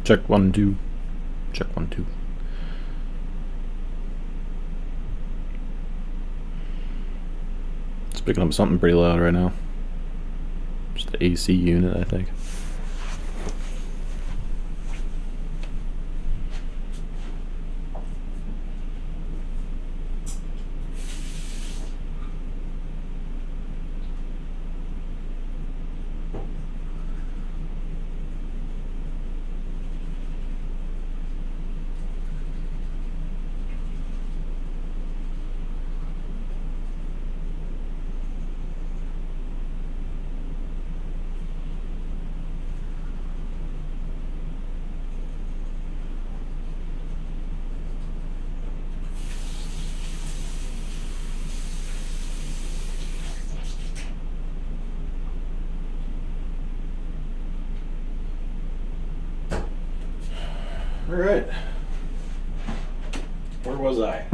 Check 1, 2. Check 1, 2. It's picking up something pretty loud right now. Just the AC unit, I think. All right. Where was I?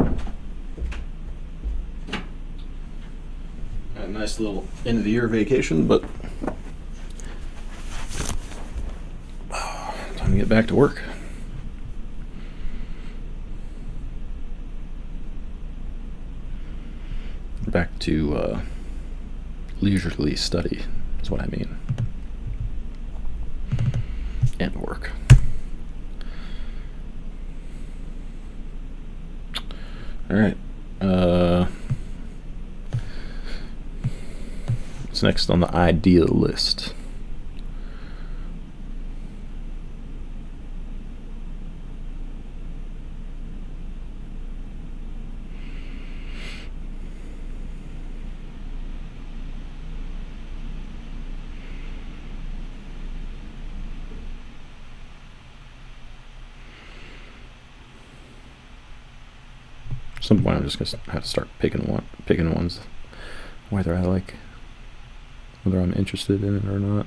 A nice little end of the year vacation, but time to get back to work. Back to leisurely study is what I mean. And work. All right. What's next on the ideal list? At some point, I'm just gonna have to start picking ones, whether I'm interested in it or not.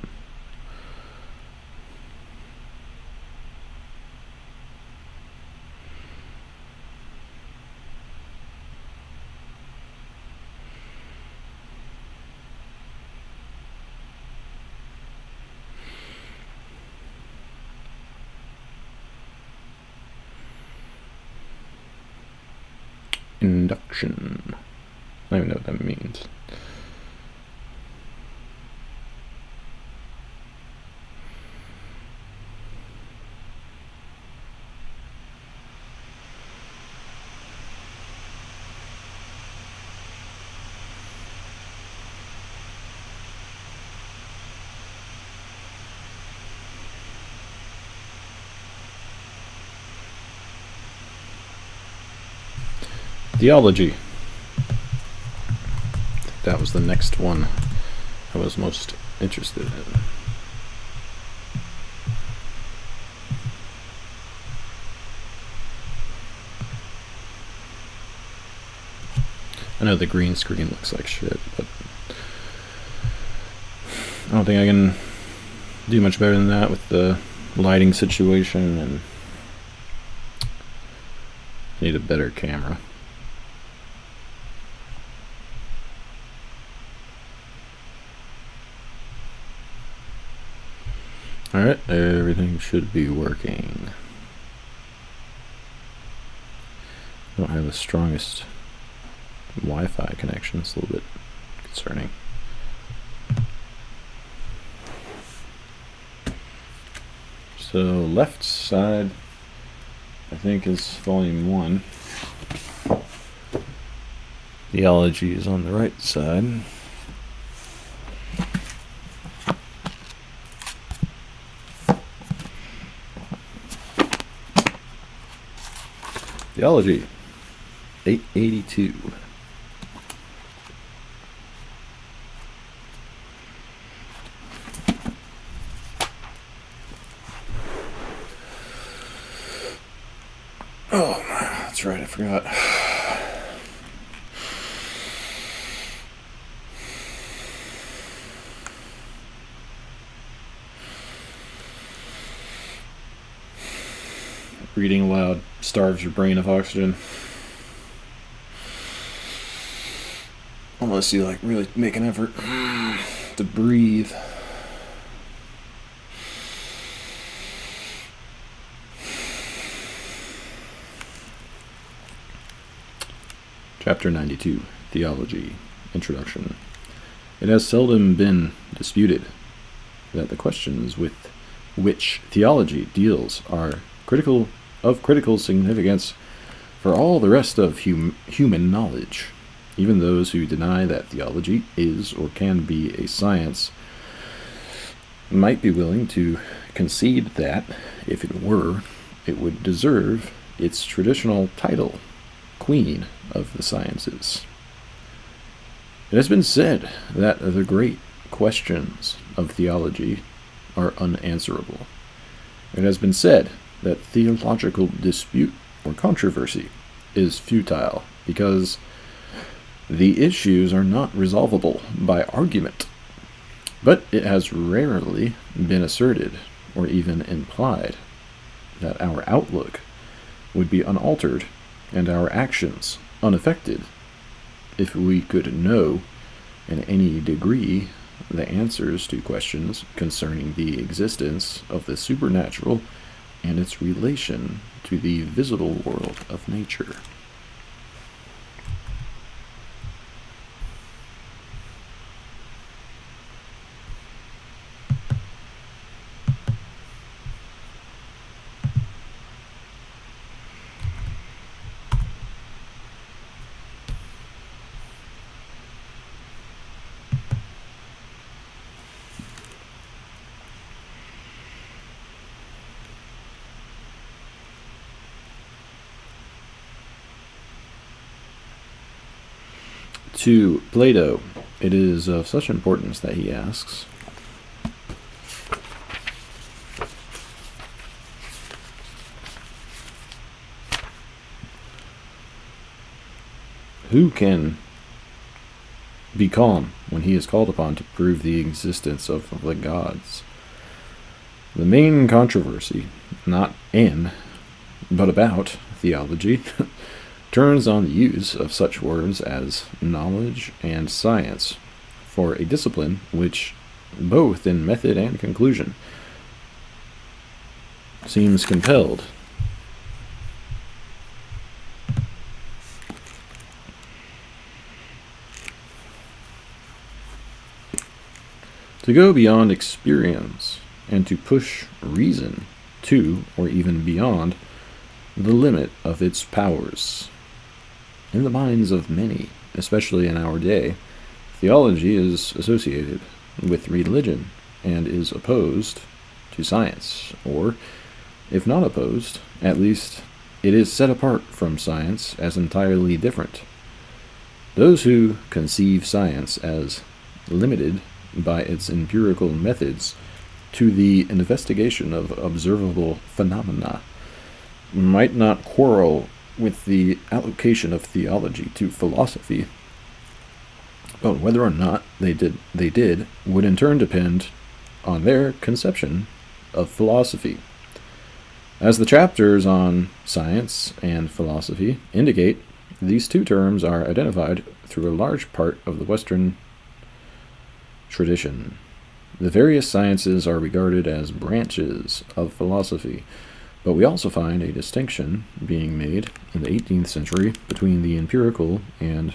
Induction. I don't even know what that means. Theology. That was the next one I was most interested in. I know the green screen looks like shit, but I don't think I can do much better than that with the lighting situation, and I need a better camera. Alright, everything should be working. I don't have the strongest Wi-Fi connection. It's a little bit concerning. So left side, I think, is volume 1. Theology is on the right side. Theology, 882. Oh, that's right, I forgot. Reading aloud starves your brain of oxygen. Unless you really make an effort to breathe. Chapter 92, Theology, Introduction. It has seldom been disputed that the questions with which theology deals are critical significance for all the rest of human knowledge. Even those who deny that theology is or can be a science might be willing to concede that, if it were, it would deserve its traditional title, Queen of the Sciences. It has been said that the great questions of theology are unanswerable. It has been said that theological dispute or controversy is futile because the issues are not resolvable by argument. But it has rarely been asserted, or even implied, that our outlook would be unaltered and our actions unaffected if we could know in any degree the answers to questions concerning the existence of the supernatural and its relation to the visible world of nature. To Plato, it is of such importance that he asks, who can be calm when he is called upon to prove the existence of the gods? The main controversy, not in, but about theology, turns on the use of such words as knowledge and science for a discipline which, both in method and conclusion, seems compelled to go beyond experience and to push reason to, or even beyond, the limit of its powers. In the minds of many, especially in our day, theology is associated with religion and is opposed to science, or, if not opposed, at least it is set apart from science as entirely different. Those who conceive science as limited by its empirical methods to the investigation of observable phenomena might not quarrel with the allocation of theology to philosophy, but whether or not they did would in turn depend on their conception of philosophy. As the chapters on science and philosophy indicate, these two terms are identified through a large part of the Western tradition. The various sciences are regarded as branches of philosophy, but we also find a distinction being made in the 18th century between the empirical and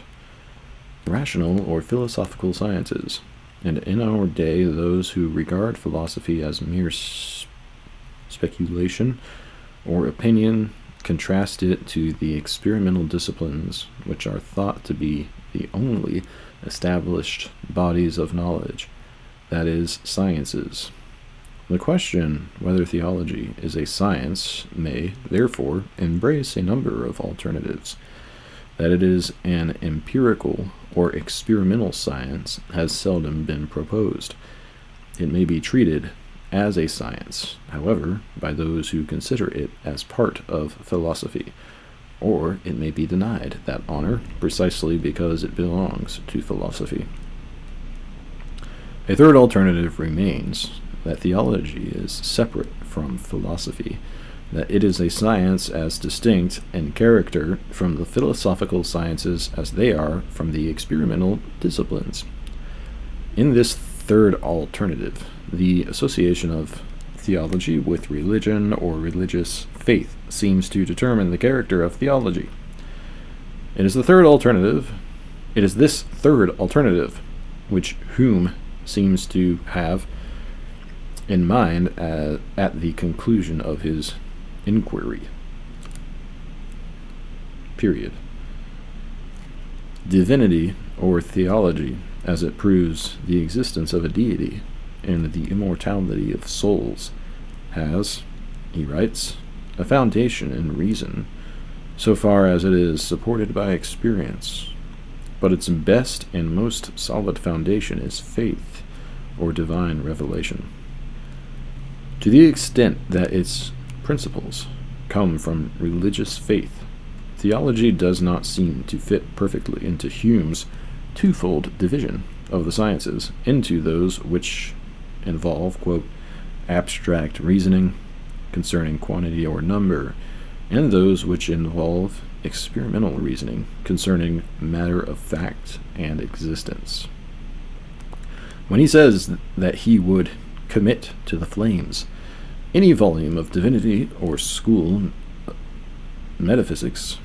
rational or philosophical sciences, and in our day those who regard philosophy as mere speculation or opinion contrast it to the experimental disciplines which are thought to be the only established bodies of knowledge, that is, sciences. The question whether theology is a science may, therefore, embrace a number of alternatives. That it is an empirical or experimental science has seldom been proposed. It may be treated as a science, however, by those who consider it as part of philosophy, or it may be denied that honor precisely because it belongs to philosophy. A third alternative remains, that theology is separate from philosophy, that it is a science as distinct in character from the philosophical sciences as they are from the experimental disciplines. In this third alternative, the association of theology with religion or religious faith seems to determine the character of theology. It is this third alternative which Hume seems to have in mind at the conclusion of his inquiry. Period. Divinity, or theology, as it proves the existence of a deity and the immortality of souls, has, he writes, a foundation in reason, so far as it is supported by experience. But its best and most solid foundation is faith, or divine revelation. To the extent that its principles come from religious faith, theology does not seem to fit perfectly into Hume's twofold division of the sciences into those which involve, quote, abstract reasoning concerning quantity or number, and those which involve experimental reasoning concerning matter of fact and existence. When he says that he would commit to the flames any volume of divinity or school metaphysics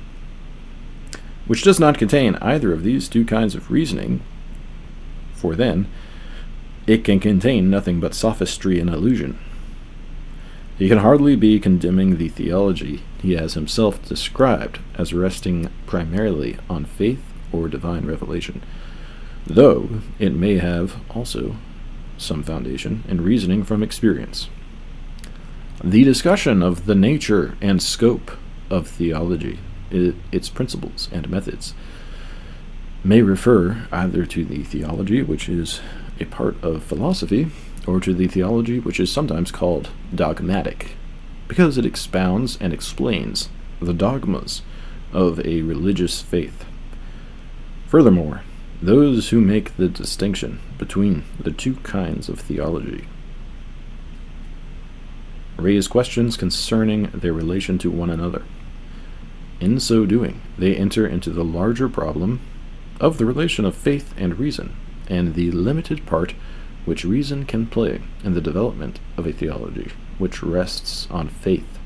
which does not contain either of these two kinds of reasoning, for then it can contain nothing but sophistry and illusion, he can hardly be condemning the theology he has himself described as resting primarily on faith or divine revelation, though it may have also some foundation in reasoning from experience. The discussion of the nature and scope of theology, its principles and methods, may refer either to the theology which is a part of philosophy, or to the theology which is sometimes called dogmatic, because it expounds and explains the dogmas of a religious faith. Furthermore, those who make the distinction between the two kinds of theology raise questions concerning their relation to one another. In so doing, they enter into the larger problem of the relation of faith and reason, and the limited part which reason can play in the development of a theology which rests on faith.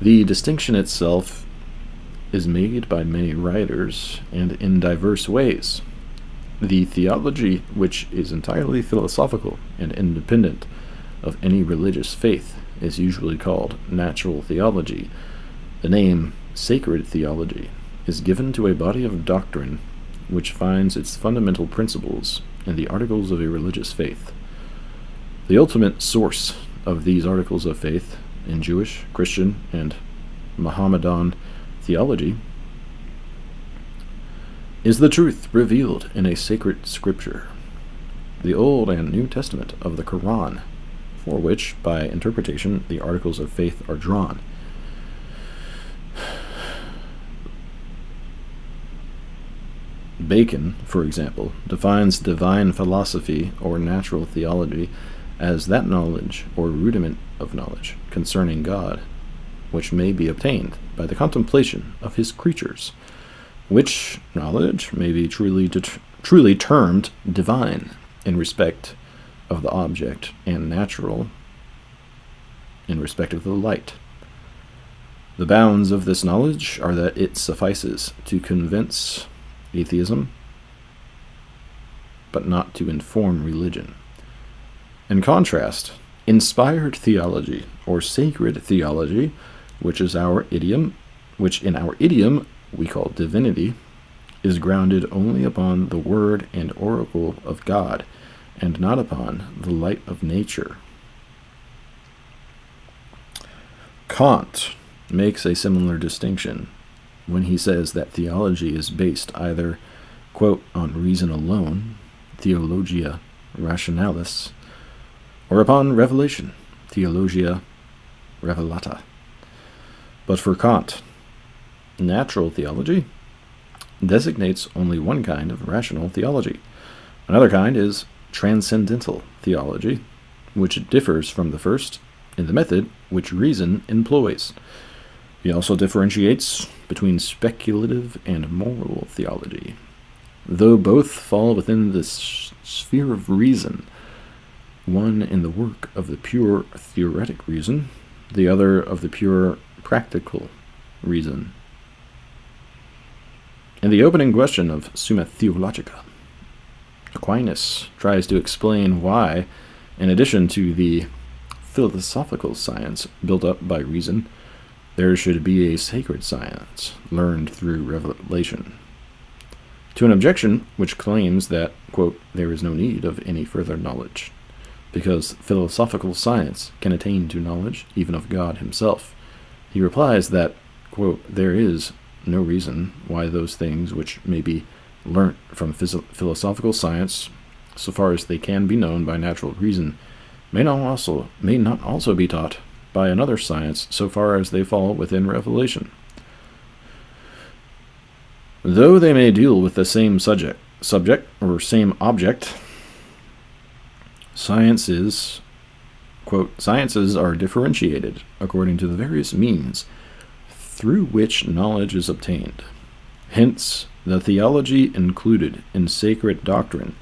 The distinction itself is made by many writers and in diverse ways. The theology which is entirely philosophical and independent of any religious faith is usually called natural theology. The name sacred theology is given to a body of doctrine which finds its fundamental principles in the articles of a religious faith. The ultimate source of these articles of faith in Jewish, Christian, and Mohammedan theology is the truth revealed in a sacred scripture, the Old and New Testament of the Quran, for which, by interpretation, the articles of faith are drawn. Bacon, for example, defines divine philosophy or natural theology as that knowledge or rudiment of knowledge concerning God, which may be obtained by the contemplation of his creatures, which knowledge may be truly termed divine in respect of the object, and natural in respect of the light. The bounds of this knowledge are that it suffices to convince atheism, but not to inform religion. In contrast, inspired theology, or sacred theology, which in our idiom we call divinity, is grounded only upon the word and oracle of God, and not upon the light of nature. Kant makes a similar distinction when he says that theology is based either, quote, on reason alone, theologia rationalis, or upon revelation, theologia revelata. But for Kant, natural theology designates only one kind of rational theology. Another kind is transcendental theology, which differs from the first in the method which reason employs. He also differentiates between speculative and moral theology. Though both fall within the sphere of reason, one in the work of the pure theoretic reason, the other of the pure practical reason. In the opening question of Summa Theologica, Aquinas tries to explain why, in addition to the philosophical science built up by reason, there should be a sacred science learned through revelation. To an objection which claims that, quote, there is no need of any further knowledge, because philosophical science can attain to knowledge even of God himself, he replies that, quote, there is no reason why those things which may be learnt from philosophical science, so far as they can be known by natural reason, may not also be taught by another science, so far as they fall within revelation. Though they may deal with the same subject or same object, sciences are differentiated according to the various means through which knowledge is obtained. Hence, the theology included in sacred doctrine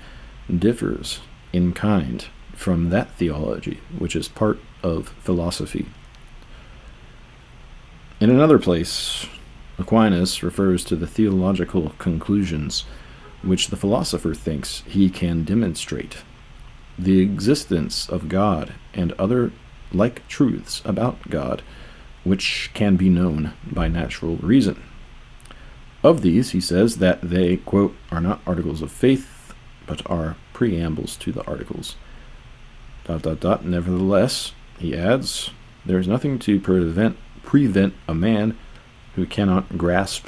differs in kind from that theology which is part of philosophy. In another place, Aquinas refers to the theological conclusions which the philosopher thinks he can demonstrate, the existence of God and other like truths about God which can be known by natural reason. Of these, he says that they, quote, are not articles of faith, but are preambles to the articles. ... Nevertheless, he adds, there is nothing to prevent a man who cannot grasp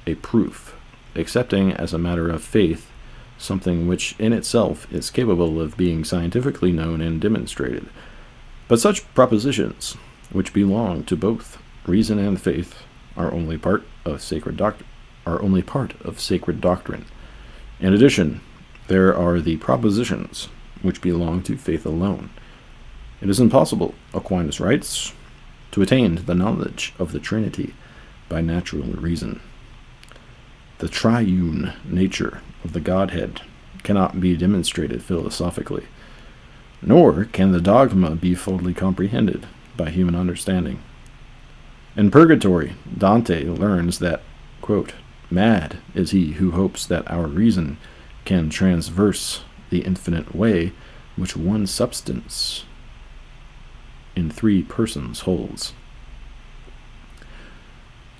a proof, accepting as a matter of faith something which in itself is capable of being scientifically known and demonstrated. But such propositions, which belong to both reason and faith, are only part of sacred doctrine. In addition, there are the propositions which belong to faith alone. It is impossible, Aquinas writes, to attain to the knowledge of the Trinity by natural reason. The triune nature of the Godhead cannot be demonstrated philosophically, nor can the dogma be fully comprehended by human understanding. In Purgatory, Dante learns that, quote, mad is he who hopes that our reason can transverse the infinite way which one substance in three persons holds.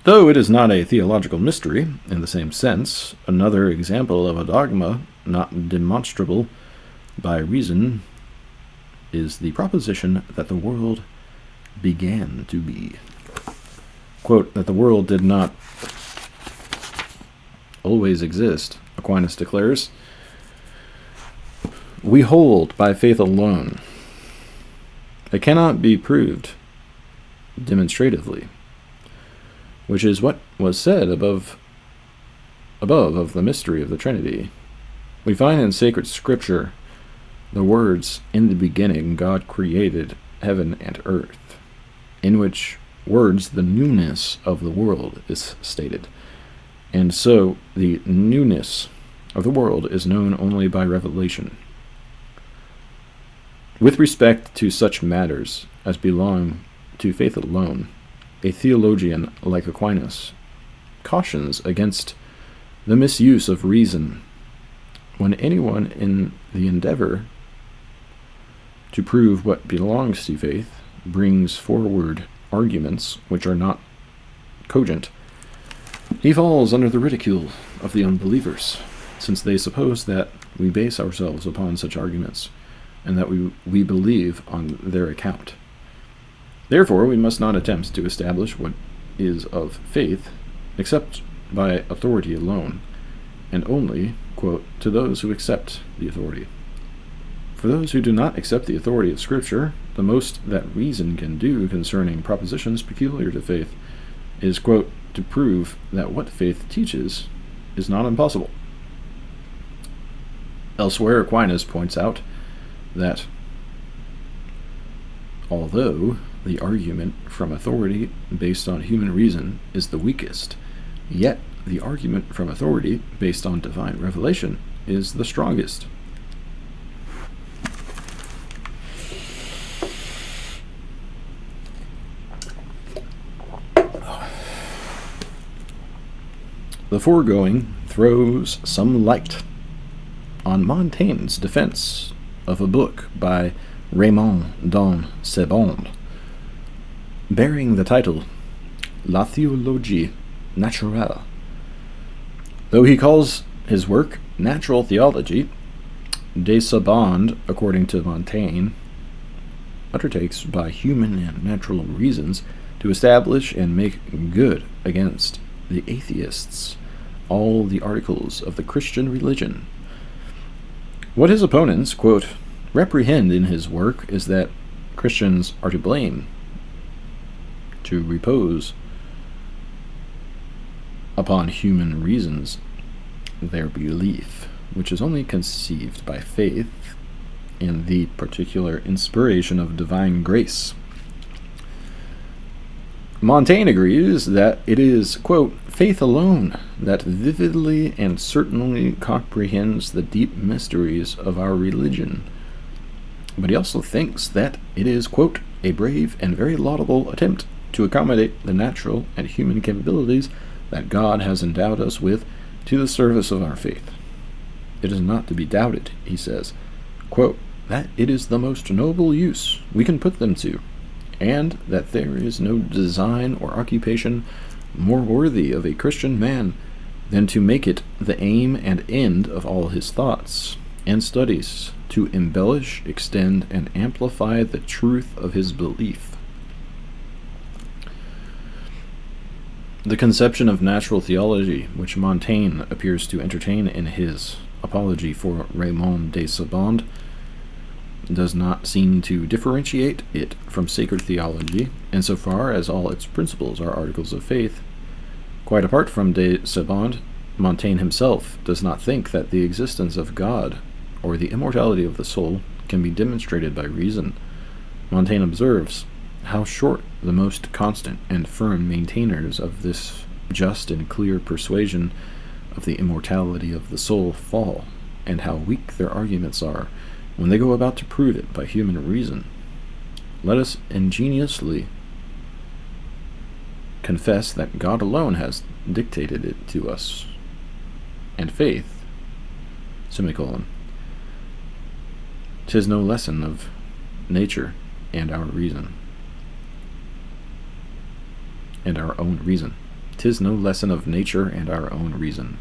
Though it is not a theological mystery in the same sense, another example of a dogma not demonstrable by reason is the proposition that the world began to be. Quote, that the world did not always exist, Aquinas declares, we hold by faith alone. It cannot be proved demonstratively, which is what was said above of the mystery of the Trinity. We find in sacred scripture the words, in the beginning God created heaven and earth, in which words the newness of the world is stated. And so the newness of the world is known only by revelation. With respect to such matters as belong to faith alone, a theologian like Aquinas cautions against the misuse of reason when anyone in the endeavor to prove what belongs to faith brings forward arguments which are not cogent. He falls under the ridicule of the unbelievers, since they suppose that we base ourselves upon such arguments, and that we believe on their account. Therefore, we must not attempt to establish what is of faith, except by authority alone, and only, quote, to those who accept the authority. For those who do not accept the authority of Scripture, the most that reason can do concerning propositions peculiar to faith is, quote, to prove that what faith teaches is not impossible. Elsewhere, Aquinas points out that although the argument from authority based on human reason is the weakest, yet the argument from authority based on divine revelation is the strongest. The foregoing throws some light on Montaigne's defense of a book by Raymond d'Ancebonde, bearing the title La Theologie Naturelle. Though he calls his work Natural Theology, d'Ancebonde, according to Montaigne, undertakes by human and natural reasons to establish and make good against the atheists all the articles of the Christian religion. What his opponents, quote, reprehend in his work is that Christians are to blame, to repose upon human reasons their belief, which is only conceived by faith in the particular inspiration of divine grace. Montaigne agrees that it is, quote, faith alone that vividly and certainly comprehends the deep mysteries of our religion. But he also thinks that it is, quote, a brave and very laudable attempt to accommodate the natural and human capabilities that God has endowed us with to the service of our faith. It is not to be doubted, he says, quote, that it is the most noble use we can put them to, and that there is no design or occupation more worthy of a Christian man than to make it the aim and end of all his thoughts and studies, to embellish, extend, and amplify the truth of his belief. The conception of natural theology, which Montaigne appears to entertain in his Apology for Raymond d'Ancebonde, does not seem to differentiate it from sacred theology, insofar as all its principles are articles of faith. Quite apart from d'Ancebonde, Montaigne himself does not think that the existence of God or the immortality of the soul can be demonstrated by reason. Montaigne observes how short the most constant and firm maintainers of this just and clear persuasion of the immortality of the soul fall, and how weak their arguments are when they go about to prove it by human reason. Let us ingeniously confess that God alone has dictated it to us, and faith, semicolon, 'tis no lesson of nature and our reason, and our own reason. 'Tis no lesson of nature and our own reason.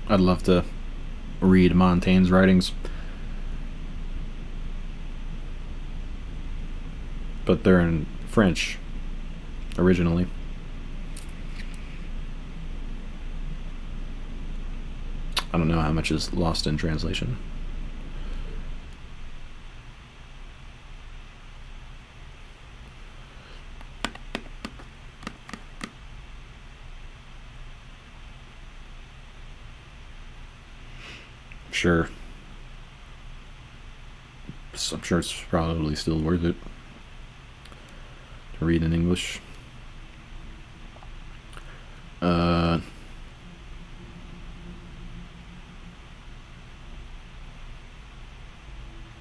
I'd love to read Montaigne's writings, but they're in French originally. I don't know how much is lost in translation. Sure. I'm sure it's probably still worth it to read in English.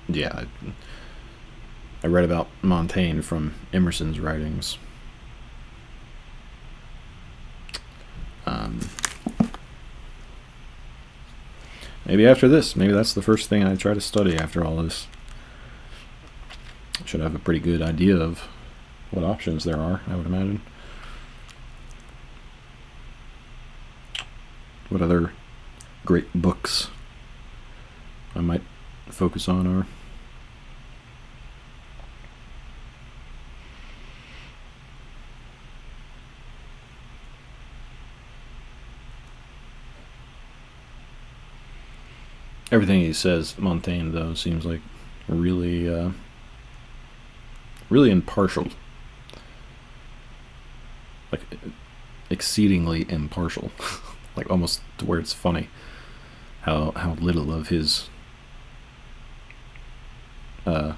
Yeah, I read about Montaigne from Emerson's writings. Maybe after this, maybe that's the first thing I try to study after all this. I should have a pretty good idea of what options there are, I would imagine. What other great books I might focus on are. Everything he says, Montaigne, though, seems like really, really impartial. Like, exceedingly impartial. Like, almost to where it's funny how little of his own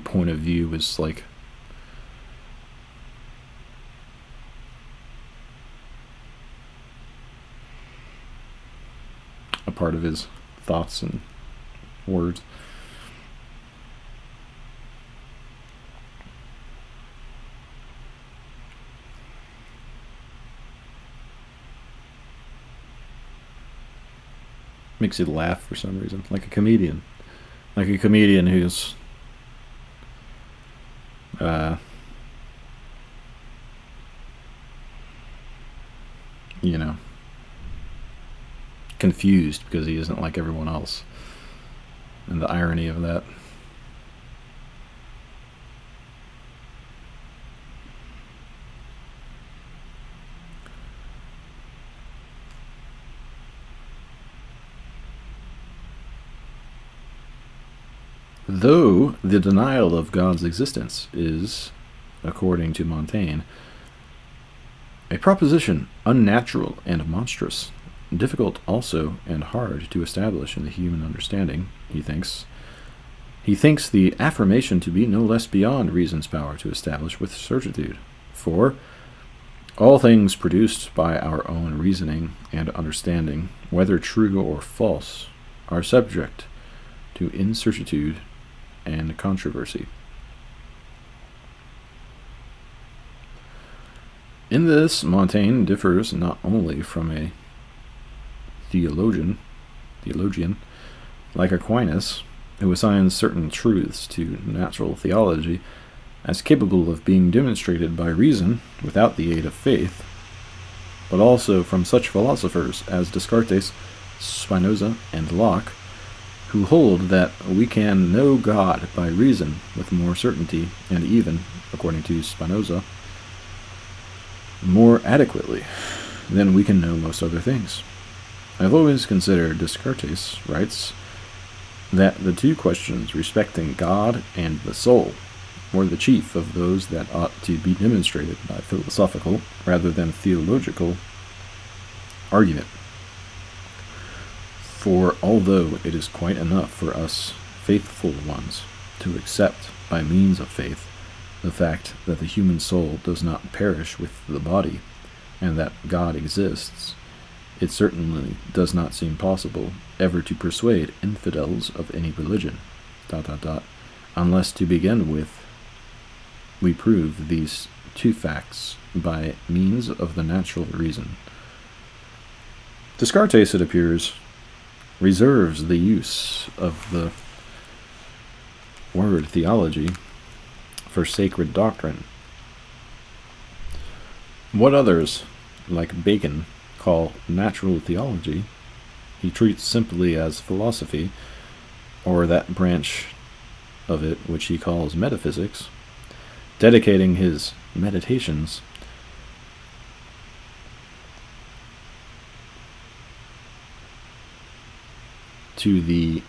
point of view is like a part of his thoughts and words. Makes you laugh for some reason, like a comedian. Like a comedian who's confused because he isn't like everyone else. And the irony of that. Though the denial of God's existence is, according to Montaigne, a proposition unnatural and monstrous, difficult also and hard to establish in the human understanding, he thinks the affirmation to be no less beyond reason's power to establish with certitude. For all things produced by our own reasoning and understanding, whether true or false, are subject to incertitude and controversy. In this, Montaigne differs not only from a theologian like Aquinas, who assigns certain truths to natural theology as capable of being demonstrated by reason without the aid of faith, but also from such philosophers as Descartes, Spinoza, and Locke, who hold that we can know God by reason with more certainty, and even, according to Spinoza, more adequately than we can know most other things. I've always considered, Descartes writes, that the two questions respecting God and the soul were the chief of those that ought to be demonstrated by philosophical rather than theological argument. For although it is quite enough for us faithful ones to accept by means of faith the fact that the human soul does not perish with the body, and that God exists, it certainly does not seem possible ever to persuade infidels of any religion, ... unless to begin with we prove these two facts by means of the natural reason. Descartes, it appears, reserves the use of the word theology for sacred doctrine. What others, like Bacon, call natural theology, he treats simply as philosophy, or that branch of it which he calls metaphysics, dedicating his meditations to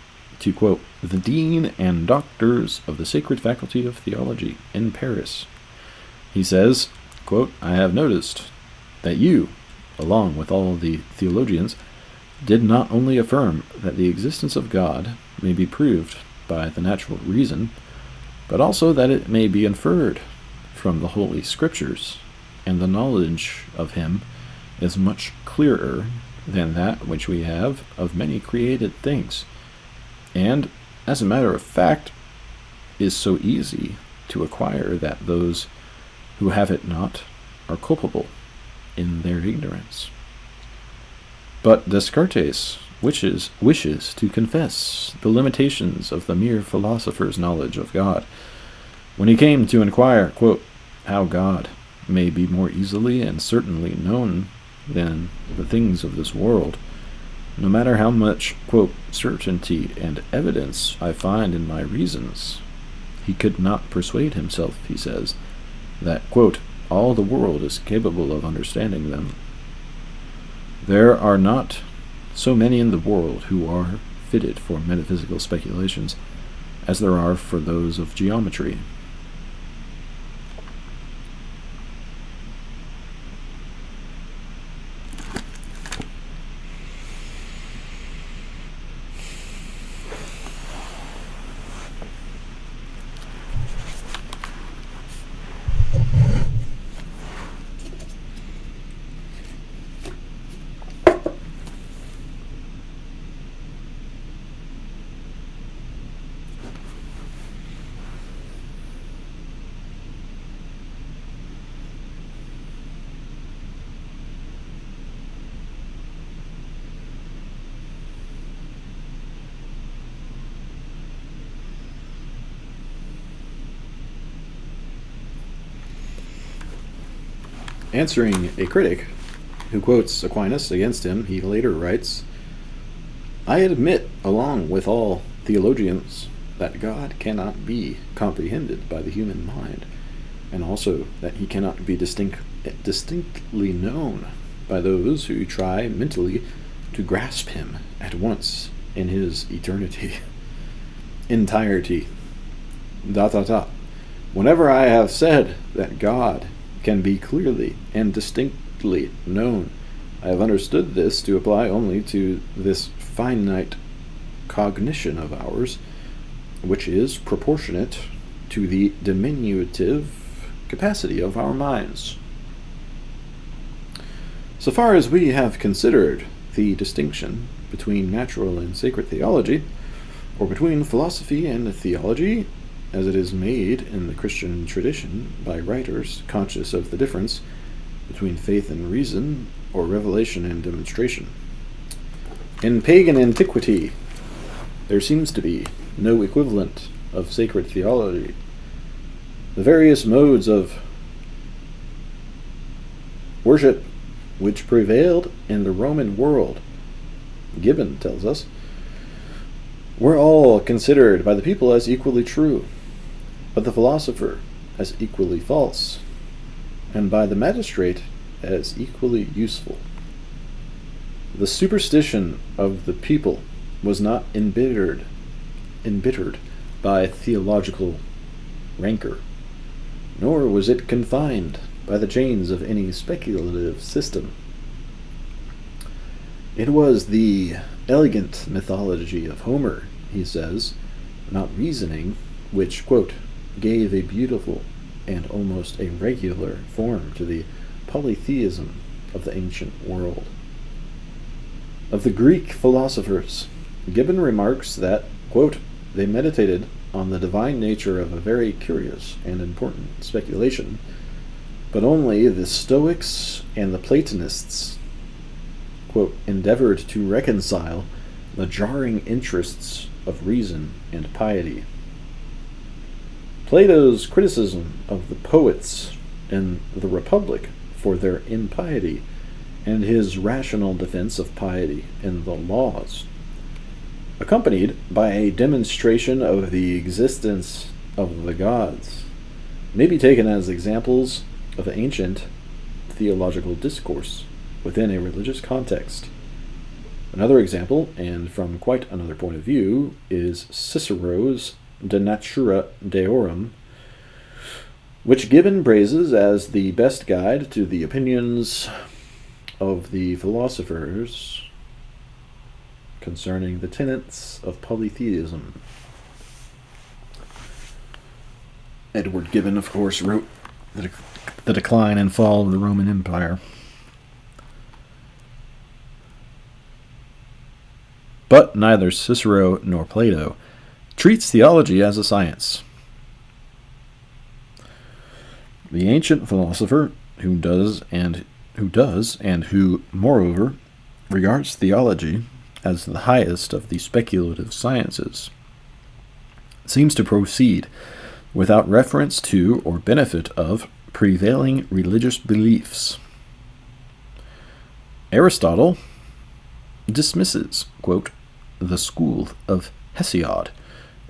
quote, the dean and doctors of the sacred faculty of theology in Paris. He says, quote, I have noticed that you, along with all the theologians, did not only affirm that the existence of God may be proved by the natural reason, but also that it may be inferred from the Holy Scriptures, and the knowledge of him is much clearer than that which we have of many created things, and, as a matter of fact, is so easy to acquire that those who have it not are culpable in their ignorance. But Descartes wishes to confess the limitations of the mere philosopher's knowledge of God. When he came to inquire, quote, how God may be more easily and certainly known than the things of this world, no matter how much, quote, certainty and evidence I find in my reasons, he could not persuade himself, he says, that, quote, all the world is capable of understanding them. There are not so many in the world who are fitted for metaphysical speculations as there are for those of geometry. Answering a critic who quotes Aquinas against him, he later writes, "I admit, along with all theologians, that God cannot be comprehended by the human mind, and also that he cannot be distinctly known by those who try mentally to grasp him at once in his entirety. Whenever I have said that God can be clearly and distinctly known, I have understood this to apply only to this finite cognition of ours, which is proportionate to the diminutive capacity of our minds. So far as we have considered the distinction between natural and sacred theology, or between philosophy and theology, as it is made in the Christian tradition by writers conscious of the difference between faith and reason, or revelation and demonstration. In pagan antiquity, there seems to be no equivalent of sacred theology. The various modes of worship which prevailed in the Roman world, Gibbon tells us, were all considered by the people as equally true, but the philosopher as equally false, and by the magistrate as equally useful. The superstition of the people was not embittered by theological rancor, nor was it confined by the chains of any speculative system. It was the elegant mythology of Homer, he says, not reasoning, which, quote, gave a beautiful and almost a regular form to the polytheism of the ancient world. Of the Greek philosophers, Gibbon remarks that, quote, they meditated on the divine nature of a very curious and important speculation, but only the Stoics and the Platonists, quote, endeavored to reconcile the jarring interests of reason and piety. Plato's criticism of the poets in the Republic for their impiety, and his rational defense of piety in the Laws, accompanied by a demonstration of the existence of the gods, may be taken as examples of ancient theological discourse within a religious context. Another example, and from quite another point of view, is Cicero's De Natura Deorum, which Gibbon praises as the best guide to the opinions of the philosophers concerning the tenets of polytheism. Edward Gibbon, of course, wrote The Decline and Fall of the Roman Empire. But neither Cicero nor Plato treats theology as a science. The ancient philosopher who does and who, moreover, regards theology as the highest of the speculative sciences, seems to proceed without reference to or benefit of prevailing religious beliefs. Aristotle dismisses, quote, the school of Hesiod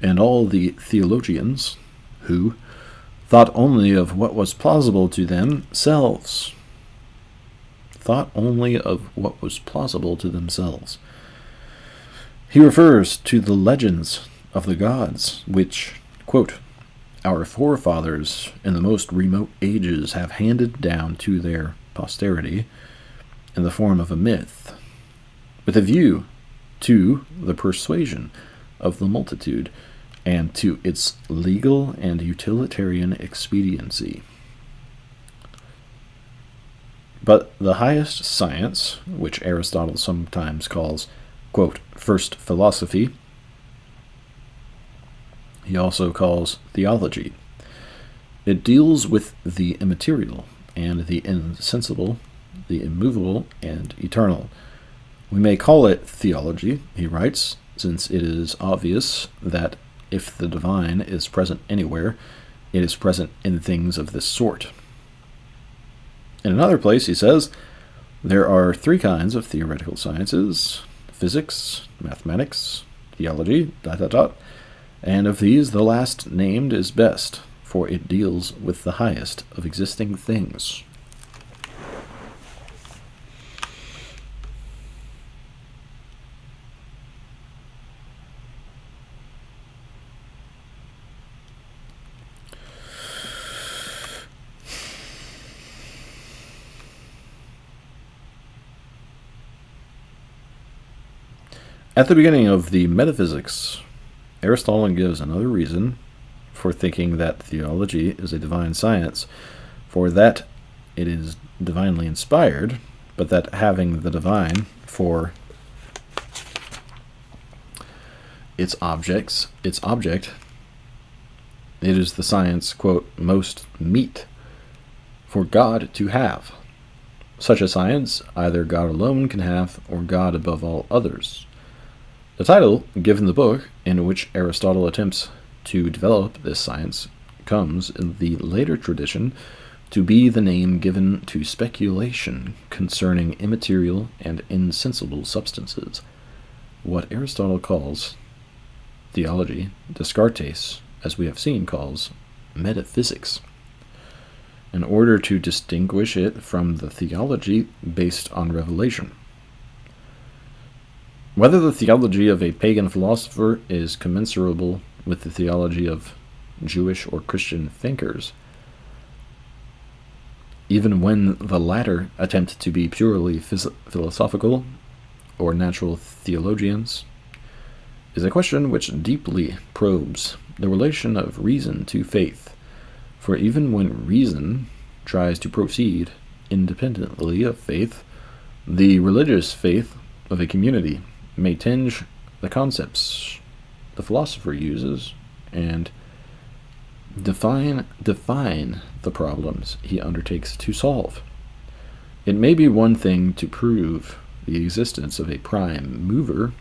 and all the theologians who thought only of what was plausible to themselves. He refers to the legends of the gods, which, quote, our forefathers in the most remote ages have handed down to their posterity in the form of a myth, with a view to the persuasion of the multitude and to its legal and utilitarian expediency. But the highest science, which Aristotle sometimes calls, quote, first philosophy, he also calls theology. It deals with the immaterial and the insensible, the immovable and eternal. We may call it theology, he writes, since it is obvious that if the divine is present anywhere, it is present in things of this sort. In another place, he says, there are three kinds of theoretical sciences: physics, mathematics, theology, ... and of these the last named is best, for it deals with the highest of existing things. At the beginning of the Metaphysics, Aristotle gives another reason for thinking that theology is a divine science, for that it is divinely inspired, but that having the divine for its object, it is the science, quote, most meet for God to have. Such a science either God alone can have, or God above all others. The title given the book in which Aristotle attempts to develop this science comes in the later tradition to be the name given to speculation concerning immaterial and insensible substances, what Aristotle calls theology, Descartes, as we have seen, calls metaphysics, in order to distinguish it from the theology based on revelation. Whether the theology of a pagan philosopher is commensurable with the theology of Jewish or Christian thinkers, even when the latter attempt to be purely philosophical or natural theologians, is a question which deeply probes the relation of reason to faith, for even when reason tries to proceed independently of faith, the religious faith of a community may tinge the concepts the philosopher uses and define the problems he undertakes to solve. It may be one thing to prove the existence of a prime mover,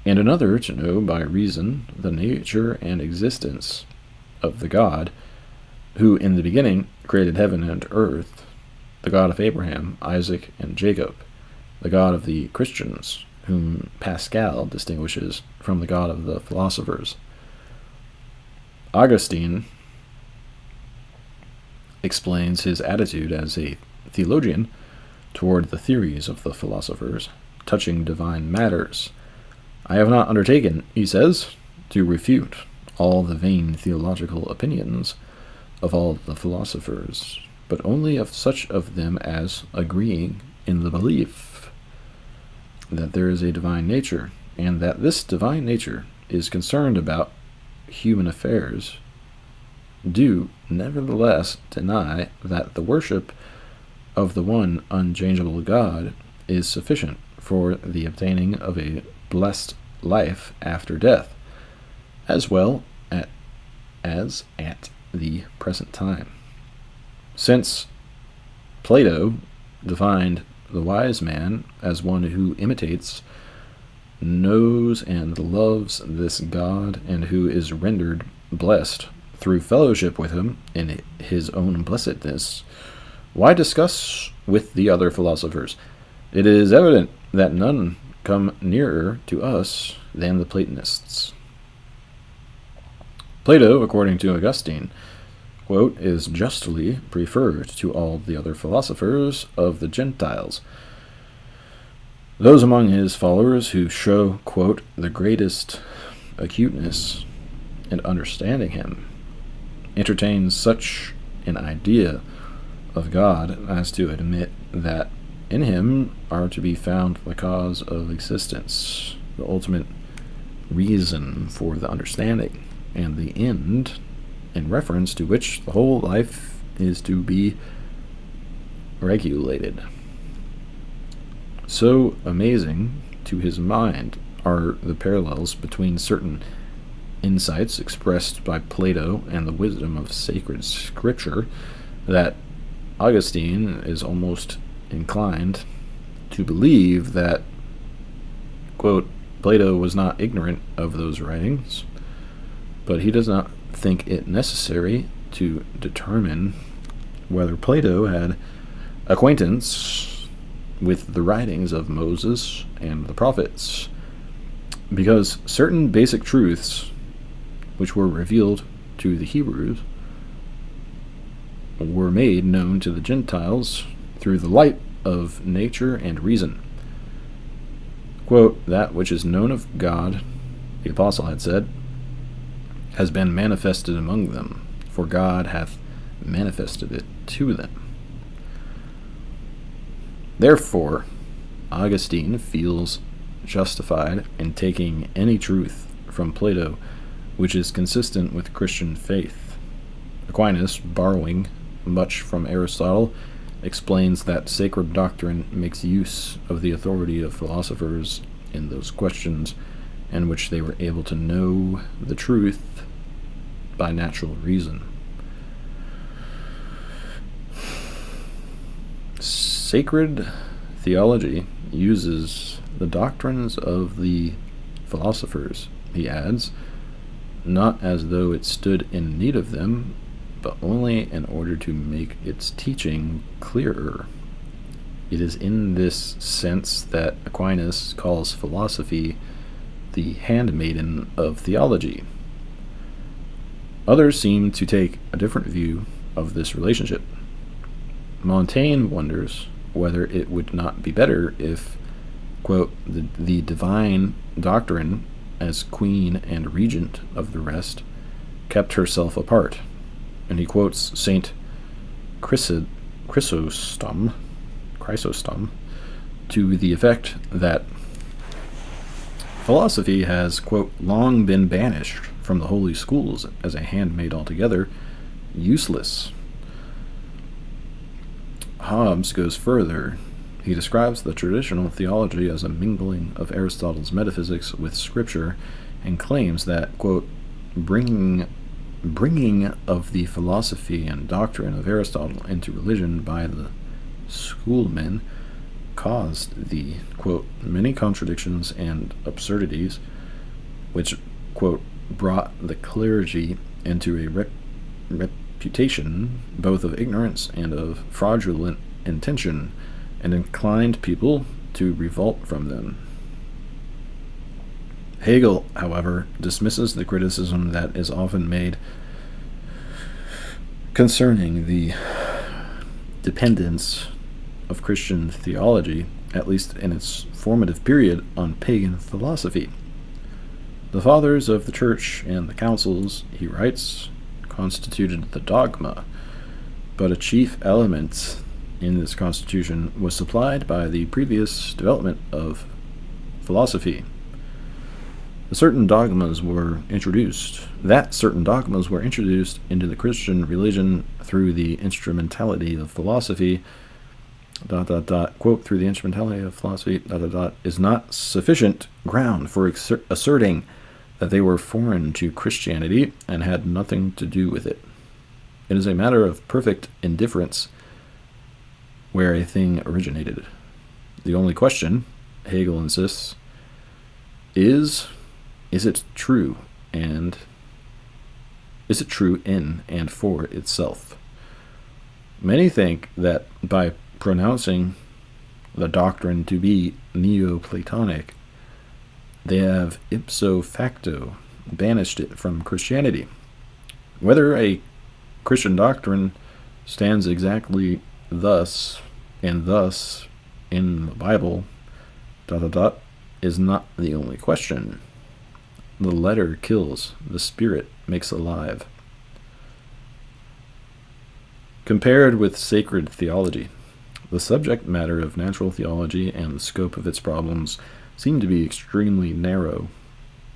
and another to know by reason the nature and existence of the God who in the beginning created heaven and earth, the God of Abraham, Isaac, and Jacob, the God of the Christians, whom Pascal distinguishes from the God of the philosophers. Augustine explains his attitude as a theologian toward the theories of the philosophers touching divine matters. I have not undertaken, he says, to refute all the vain theological opinions of all the philosophers, but only of such of them as, agreeing in the belief that there is a divine nature, and that this divine nature is concerned about human affairs, do nevertheless deny that the worship of the one unchangeable God is sufficient for the obtaining of a blessed life after death, as well as at the present time. Since Plato defined the wise man as one who imitates, knows, and loves this God, and who is rendered blessed through fellowship with him in his own blessedness, why discuss with the other philosophers? It is evident that none come nearer to us than the Platonists. Plato, according to Augustine, quote, is justly preferred to all the other philosophers of the Gentiles. Those among his followers who show, quote, the greatest acuteness in understanding him, entertain such an idea of God as to admit that in him are to be found the cause of existence, the ultimate reason for the understanding, and the end in reference to which the whole life is to be regulated. So amazing to his mind are the parallels between certain insights expressed by Plato and the wisdom of sacred scripture that Augustine is almost inclined to believe that, quote, Plato was not ignorant of those writings, but he does not think it necessary to determine whether Plato had acquaintance with the writings of Moses and the prophets, because certain basic truths which were revealed to the Hebrews were made known to the Gentiles through the light of nature and reason. Quote, that which is known of God, the apostle had said, has been manifested among them, for God hath manifested it to them. Therefore, Augustine feels justified in taking any truth from Plato which is consistent with Christian faith. Aquinas, borrowing much from Aristotle, explains that sacred doctrine makes use of the authority of philosophers in those questions in which they were able to know the truth by natural reason. Sacred theology uses the doctrines of the philosophers, he adds, not as though it stood in need of them, but only in order to make its teaching clearer. It is in this sense that Aquinas calls philosophy the handmaiden of theology. Others seem to take a different view of this relationship. Montaigne wonders whether it would not be better if, quote, the divine doctrine, as queen and regent of the rest, kept herself apart. And he quotes Saint Chrysostom to the effect that philosophy has, quote, long been banished from the holy schools as a handmaid altogether useless. Hobbes goes further. He describes the traditional theology as a mingling of Aristotle's metaphysics with Scripture, and claims that, quote, bringing of the philosophy and doctrine of Aristotle into religion by the schoolmen caused the, quote, many contradictions and absurdities which, quote, brought the clergy into a reputation both of ignorance and of fraudulent intention, and inclined people to revolt from them. Hegel, however, dismisses the criticism that is often made concerning the dependence of Christian theology, at least in its formative period, on pagan philosophy. The fathers of the Church and the councils, he writes, constituted the dogma, but a chief element in this constitution was supplied by the previous development of philosophy. Certain dogmas were introduced into the Christian religion through the instrumentality of philosophy, quote, through the instrumentality of philosophy, is not sufficient ground for asserting that they were foreign to Christianity and had nothing to do with it. It is a matter of perfect indifference where a thing originated. The only question, Hegel insists, is it true in and for itself? Many think that by pronouncing the doctrine to be Neoplatonic, they have ipso facto banished it from Christianity. Whether a Christian doctrine stands exactly thus and thus in the Bible, is not the only question. The letter kills, the spirit makes alive. Compared with sacred theology, the subject matter of natural theology and the scope of its problems seem to be extremely narrow.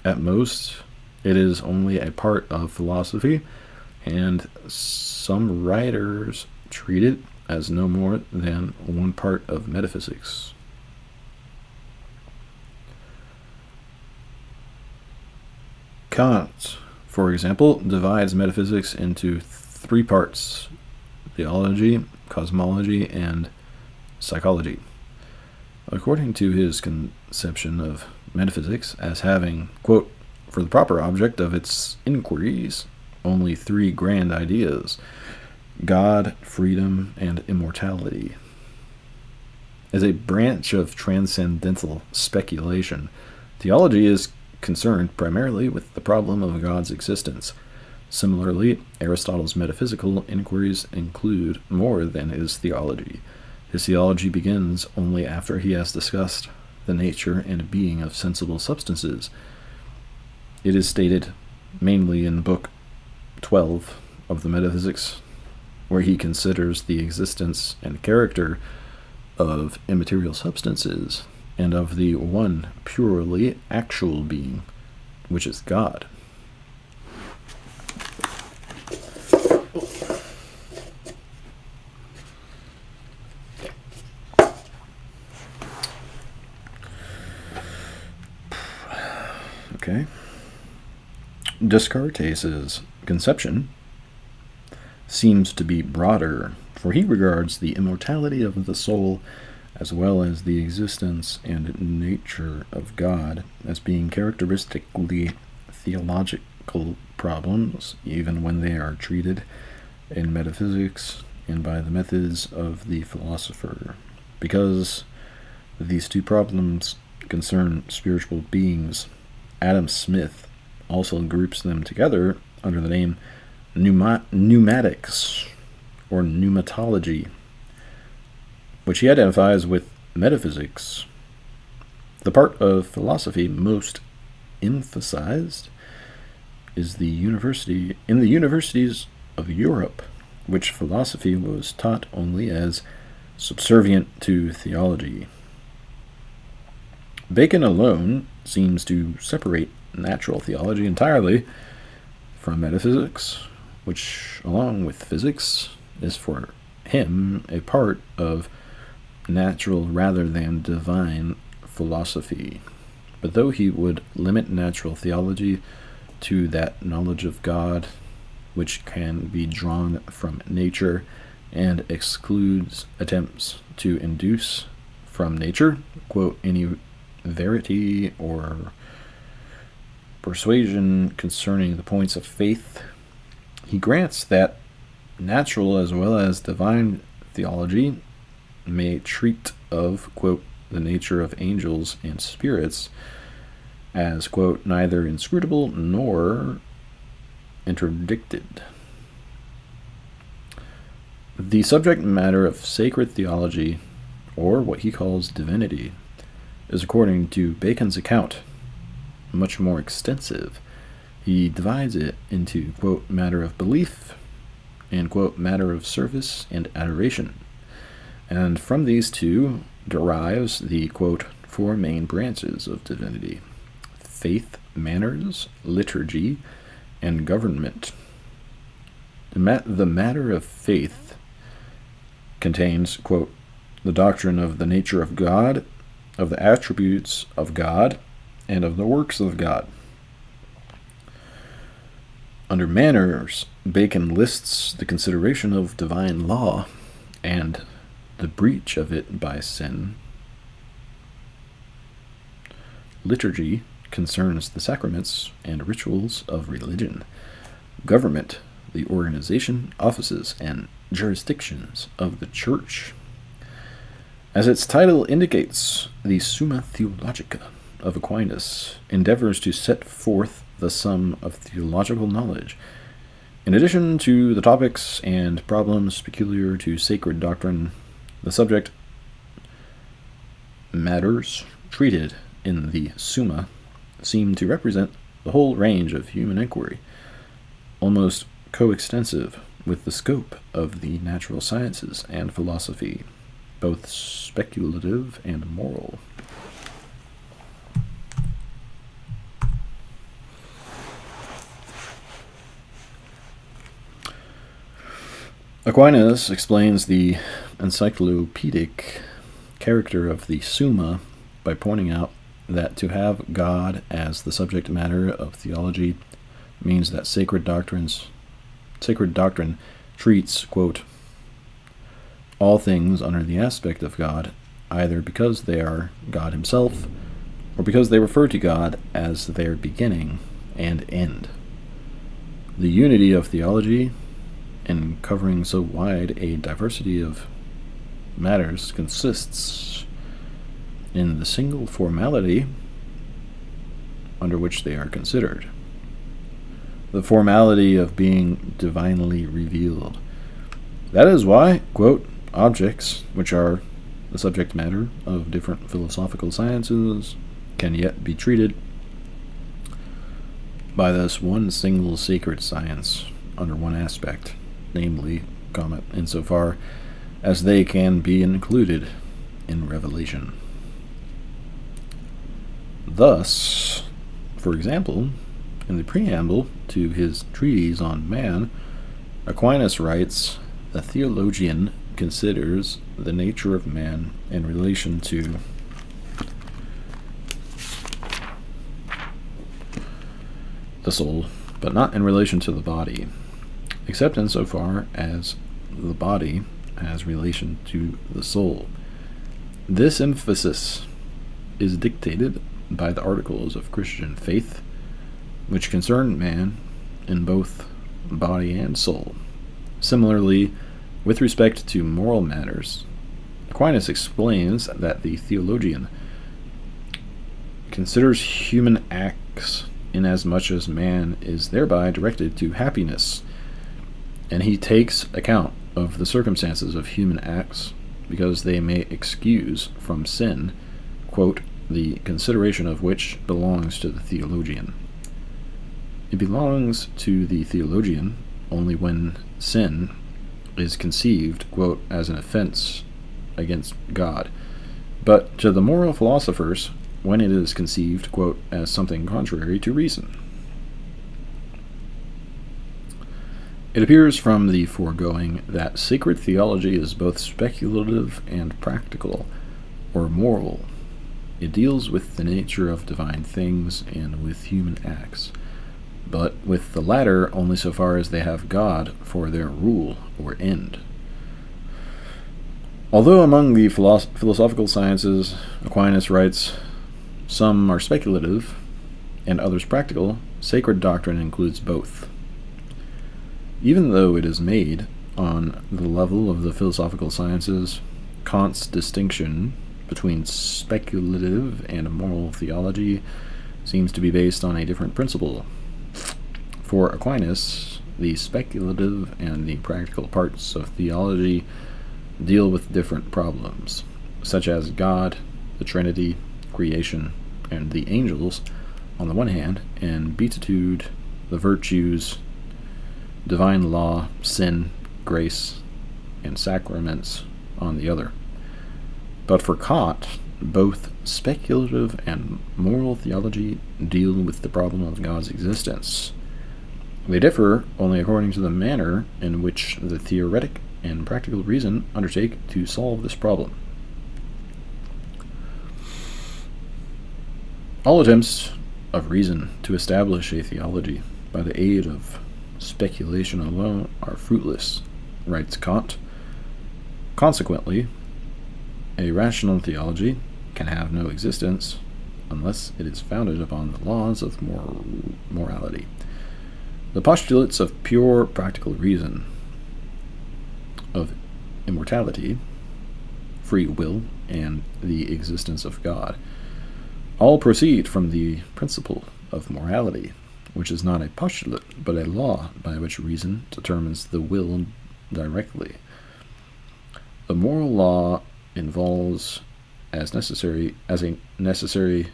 At most, it is only a part of philosophy, and some writers treat it as no more than one part of metaphysics. Kant, for example, divides metaphysics into three parts: theology, cosmology, and psychology. According to his conception of metaphysics as having, quote, for the proper object of its inquiries, only three grand ideas: God, freedom, and immortality. As a branch of transcendental speculation, theology is concerned primarily with the problem of God's existence. Similarly, Aristotle's metaphysical inquiries include more than his theology. His theology begins only after he has discussed the nature and being of sensible substances. It is stated mainly in Book 12 of the Metaphysics, where he considers the existence and character of immaterial substances and of the one purely actual being, which is God. Okay. Descartes' conception seems to be broader, for he regards the immortality of the soul as well as the existence and nature of God as being characteristically theological problems, even when they are treated in metaphysics and by the methods of the philosopher. Because these two problems concern spiritual beings, Adam Smith also groups them together under the name pneumatics or pneumatology, which he identifies with metaphysics. The part of philosophy most emphasized is in the universities of Europe, which philosophy was taught only as subservient to theology. Bacon alone seems to separate natural theology entirely from metaphysics, which, along with physics, is for him a part of natural rather than divine philosophy. But though he would limit natural theology to that knowledge of God which can be drawn from nature and excludes attempts to induce from nature, quote, any verity or persuasion concerning the points of faith, he grants that natural as well as divine theology may treat of, quote, the nature of angels and spirits as, quote, neither inscrutable nor interdicted. The subject matter of sacred theology, or what he calls divinity, is, according to Bacon's account, much more extensive. He divides it into, quote, matter of belief and, quote, matter of service and adoration, and from these two derives the, quote, four main branches of divinity: faith, manners, liturgy, and government. The matter of faith contains, quote, the doctrine of the nature of God, of the attributes of God, and of the works of God. Under manners, Bacon lists the consideration of divine law and the breach of it by sin. Liturgy concerns the sacraments and rituals of religion. Government, the organization, offices, and jurisdictions of the Church. As its title indicates, the Summa Theologica of Aquinas endeavors to set forth the sum of theological knowledge. In addition to the topics and problems peculiar to sacred doctrine, the subject matters treated in the Summa seem to represent the whole range of human inquiry, almost coextensive with the scope of the natural sciences and philosophy, both speculative and moral. Aquinas explains the encyclopedic character of the Summa by pointing out that to have God as the subject matter of theology means that sacred doctrine treats, quote, all things under the aspect of God, either because they are God himself or because they refer to God as their beginning and end. The unity of theology, in covering so wide a diversity of matters consists in the single formality under which they are considered, the formality of being divinely revealed. That is why, quote, objects, which are the subject matter of different philosophical sciences, can yet be treated by this one single sacred science under one aspect, namely, insofar as they can be included in revelation. Thus, for example, in the preamble to his treatise on man, Aquinas writes, "The theologian considers the nature of man in relation to the soul, but not in relation to the body, except insofar as the body has relation to the soul." This emphasis is dictated by the articles of Christian faith, which concern man in both body and soul. Similarly, with respect to moral matters, Aquinas explains that the theologian considers human acts inasmuch as man is thereby directed to happiness, and he takes account of the circumstances of human acts because they may excuse from sin, quote, the consideration of which belongs to the theologian. It belongs to the theologian only when sin is conceived, quote, as an offense against God, but to the moral philosophers when it is conceived, quote, as something contrary to reason. It appears from the foregoing that sacred theology is both speculative and practical, or moral. It deals with the nature of divine things and with human acts, but with the latter only so far as they have God for their rule or end. Although among the philosophical sciences, Aquinas writes, some are speculative and others practical, sacred doctrine includes both. Even though it is made on the level of the philosophical sciences, Kant's distinction between speculative and moral theology seems to be based on a different principle. For Aquinas, the speculative and the practical parts of theology deal with different problems, such as God, the Trinity, creation, and the angels on the one hand, and beatitude, the virtues, divine law, sin, grace, and sacraments on the other. But for Kant, both speculative and moral theology deal with the problem of God's existence. They differ only according to the manner in which the theoretic and practical reason undertake to solve this problem. All attempts of reason to establish a theology by the aid of speculation alone are fruitless, writes Kant. Consequently, a rational theology can have no existence unless it is founded upon the laws of morality. The postulates of pure practical reason, of immortality, free will, and the existence of God all proceed from the principle of morality, which is not a postulate, but a law by which reason determines the will directly. The moral law involves as a necessary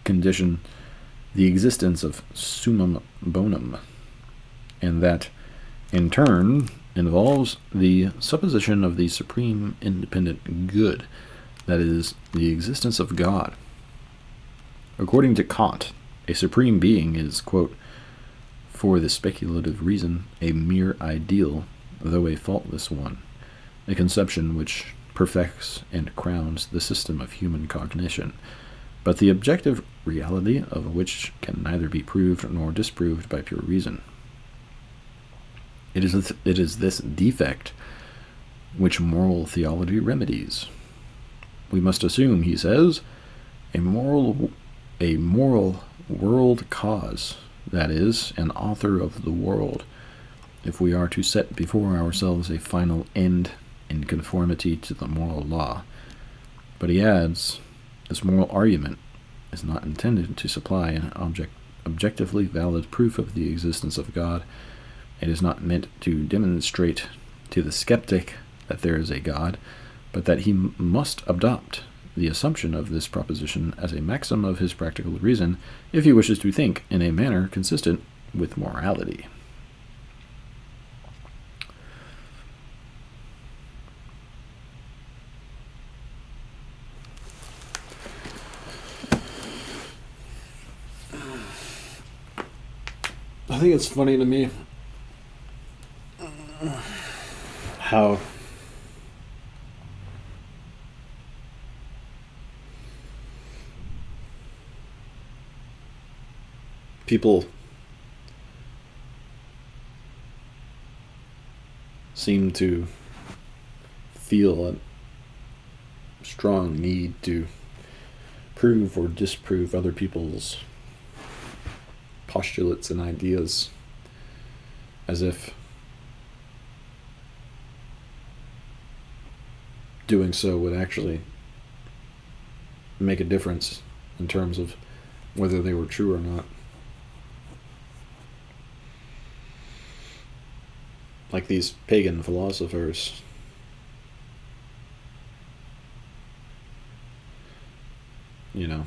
condition the existence of summum bonum, and that, in turn, involves the supposition of the supreme independent good, that is, the existence of God. According to Kant, a supreme being is, quote, for the speculative reason, a mere ideal, though a faultless one, a conception which perfects and crowns the system of human cognition, but the objective reality of which can neither be proved nor disproved by pure reason. It is this defect which moral theology remedies. We must assume, he says, a moral world cause, that is, an author of the world, if we are to set before ourselves a final end in conformity to the moral law. But he adds, this moral argument is not intended to supply an objectively valid proof of the existence of God. It is not meant to demonstrate to the skeptic that there is a God, but that he must adopt the assumption of this proposition as a maxim of his practical reason if he wishes to think in a manner consistent with morality. I think it's funny to me how people seem to feel a strong need to prove or disprove other people's postulates and ideas, as if doing so would actually make a difference in terms of whether they were true or not. Like these pagan philosophers. You know.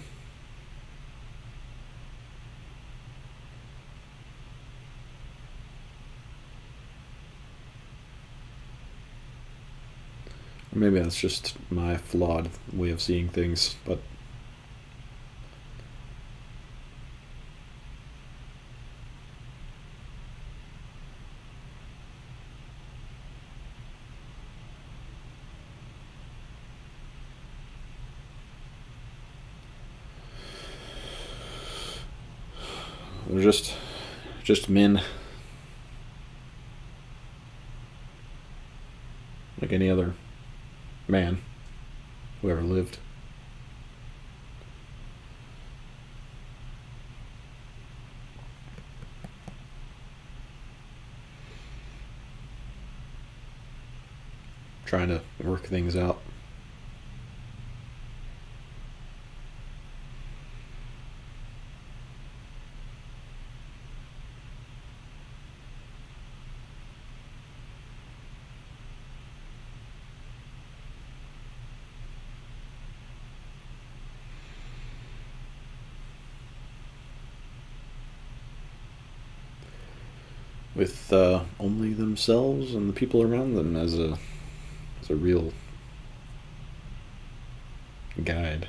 Or maybe that's just my flawed way of seeing things, but they're just men like any other man who ever lived. Trying to work things out. With only themselves and the people around them as a real guide.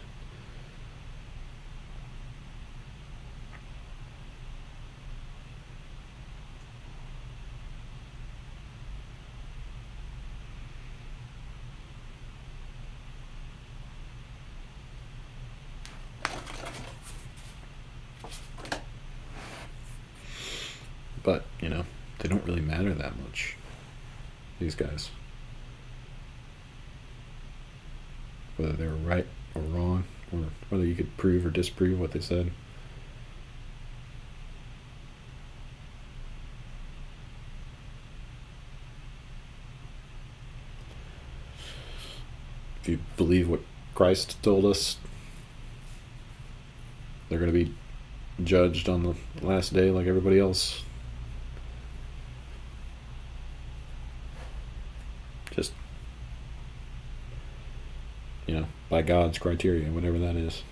But, you know, they don't really matter that much, these guys. Whether they were right or wrong, or whether you could prove or disprove what they said. If you believe what Christ told us, they're going to be judged on the last day like everybody else. Just, you know, by God's criteria, whatever that is.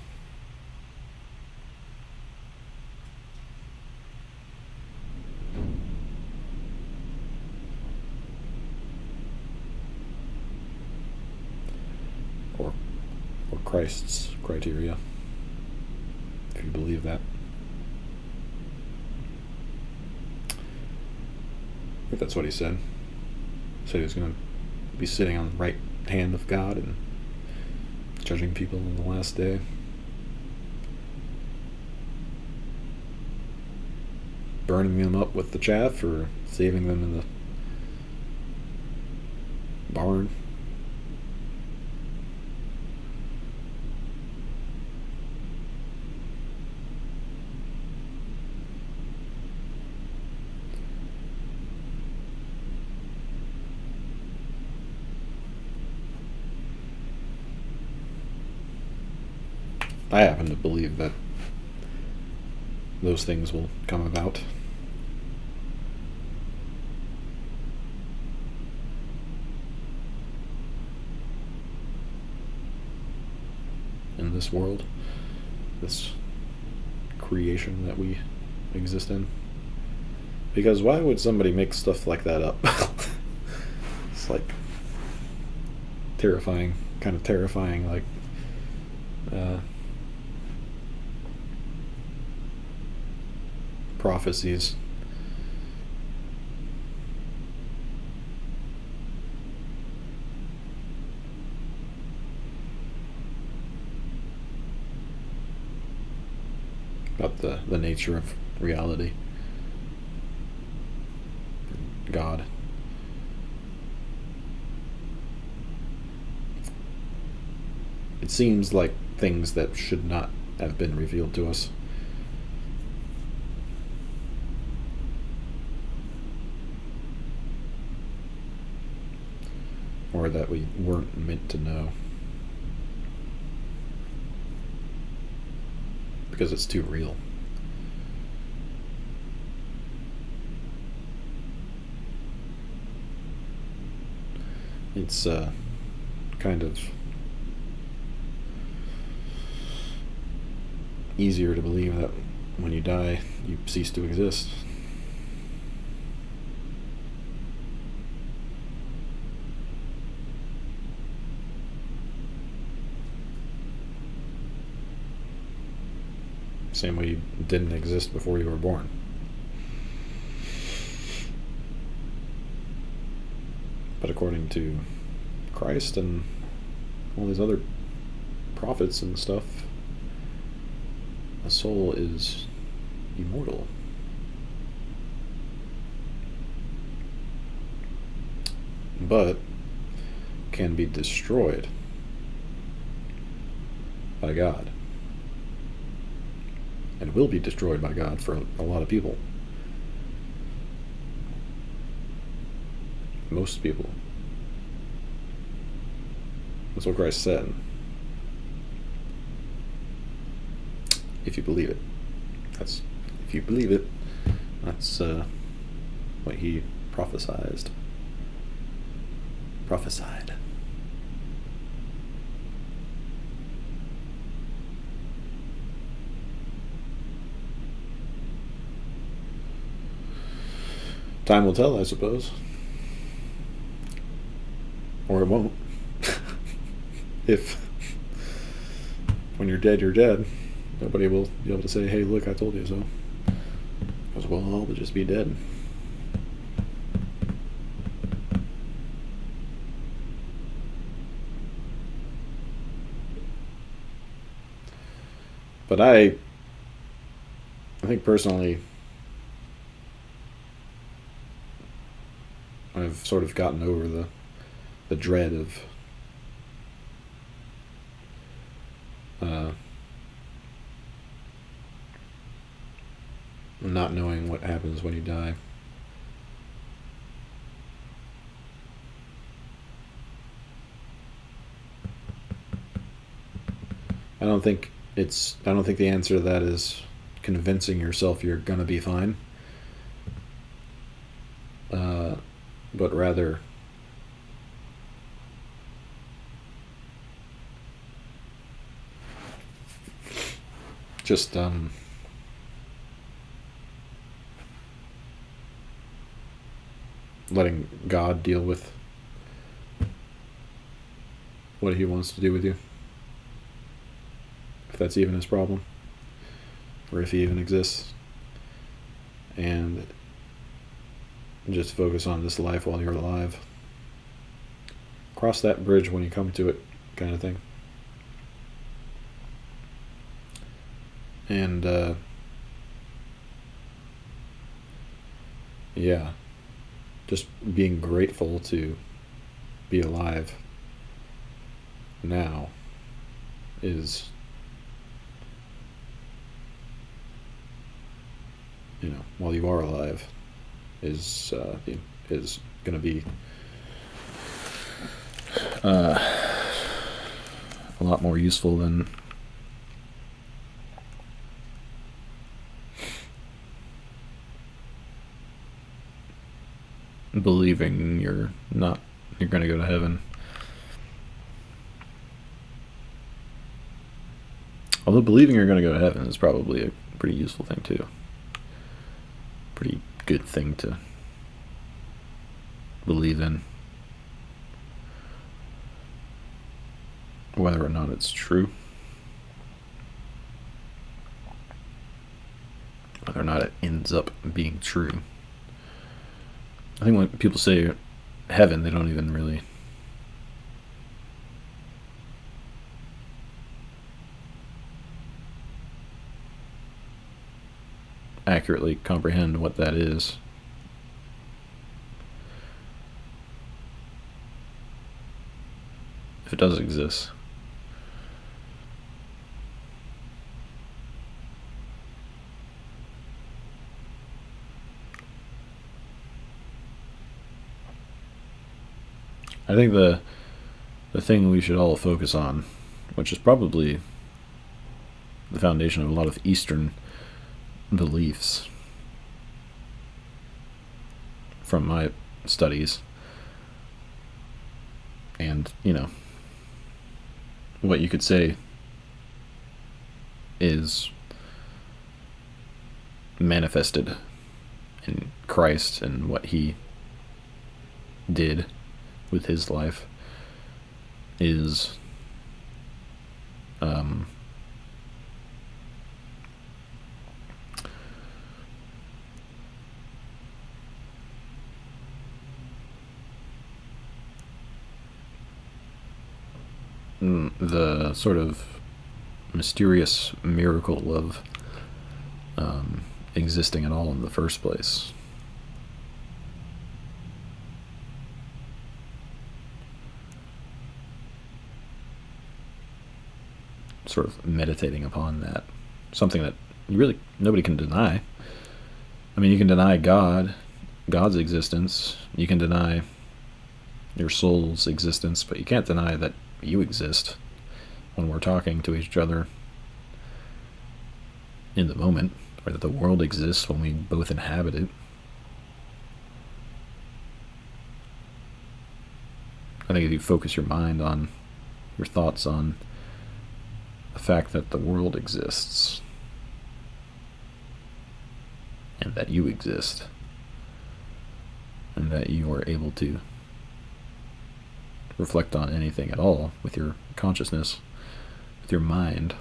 Or Christ's criteria, if you believe that. I think that's what he said. He said he was going to be sitting on the right hand of God and judging people on the last day. Burning them up with the chaff or saving them in the barn. I happen to believe that those things will come about. In this world, this creation that we exist in. Because why would somebody make stuff like that up? It's like terrifying, kind of terrifying, like prophecies. About the nature of reality. God. It seems like things that should not have been revealed to us. Or that we weren't meant to know. Because it's too real. It's kind of easier to believe that when you die, you cease to exist. Same way you didn't exist before you were born. But according to Christ and all these other prophets and stuff, a soul is immortal. But can be destroyed by God. And will be destroyed by God for a lot of people. Most people. That's what Christ said. If you believe it. If you believe it, that's what he prophesied. Time will tell, I suppose. Or it won't. If when you're dead, you're dead. Nobody will be able to say, hey, look, I told you so. Because, well, I'll just be dead. But I think personally, I've sort of gotten over the dread of not knowing what happens when you die. I don't think the answer to that is convincing yourself you're gonna be fine. But rather just letting God deal with what he wants to do with you. If that's even his problem. Or if he even exists. And just focus on this life while you're alive. Cross that bridge when you come to it, kind of thing. And yeah, just being grateful to be alive now is, while you are alive, is going to be a lot more useful than believing you're going to go to heaven. Although believing you're going to go to heaven is probably a pretty useful thing too. Pretty good thing to believe in. Whether or not it's true. Whether or not it ends up being true. I think when people say heaven, they don't even really accurately comprehend what that is. If it does exist. I think the thing we should all focus on, which is probably the foundation of a lot of Eastern beliefs from my studies, and what you could say is manifested in Christ and what he did with his life is the sort of mysterious miracle of existing at all in the first place. Sort of meditating upon that. Something that nobody can deny. I mean, you can deny God's existence. You can deny your soul's existence, but you can't deny that you exist when we're talking to each other in the moment, or that the world exists when we both inhabit it. I think if you focus your mind on your thoughts on the fact that the world exists and that you exist and that you are able to reflect on anything at all with your consciousness, with your mind,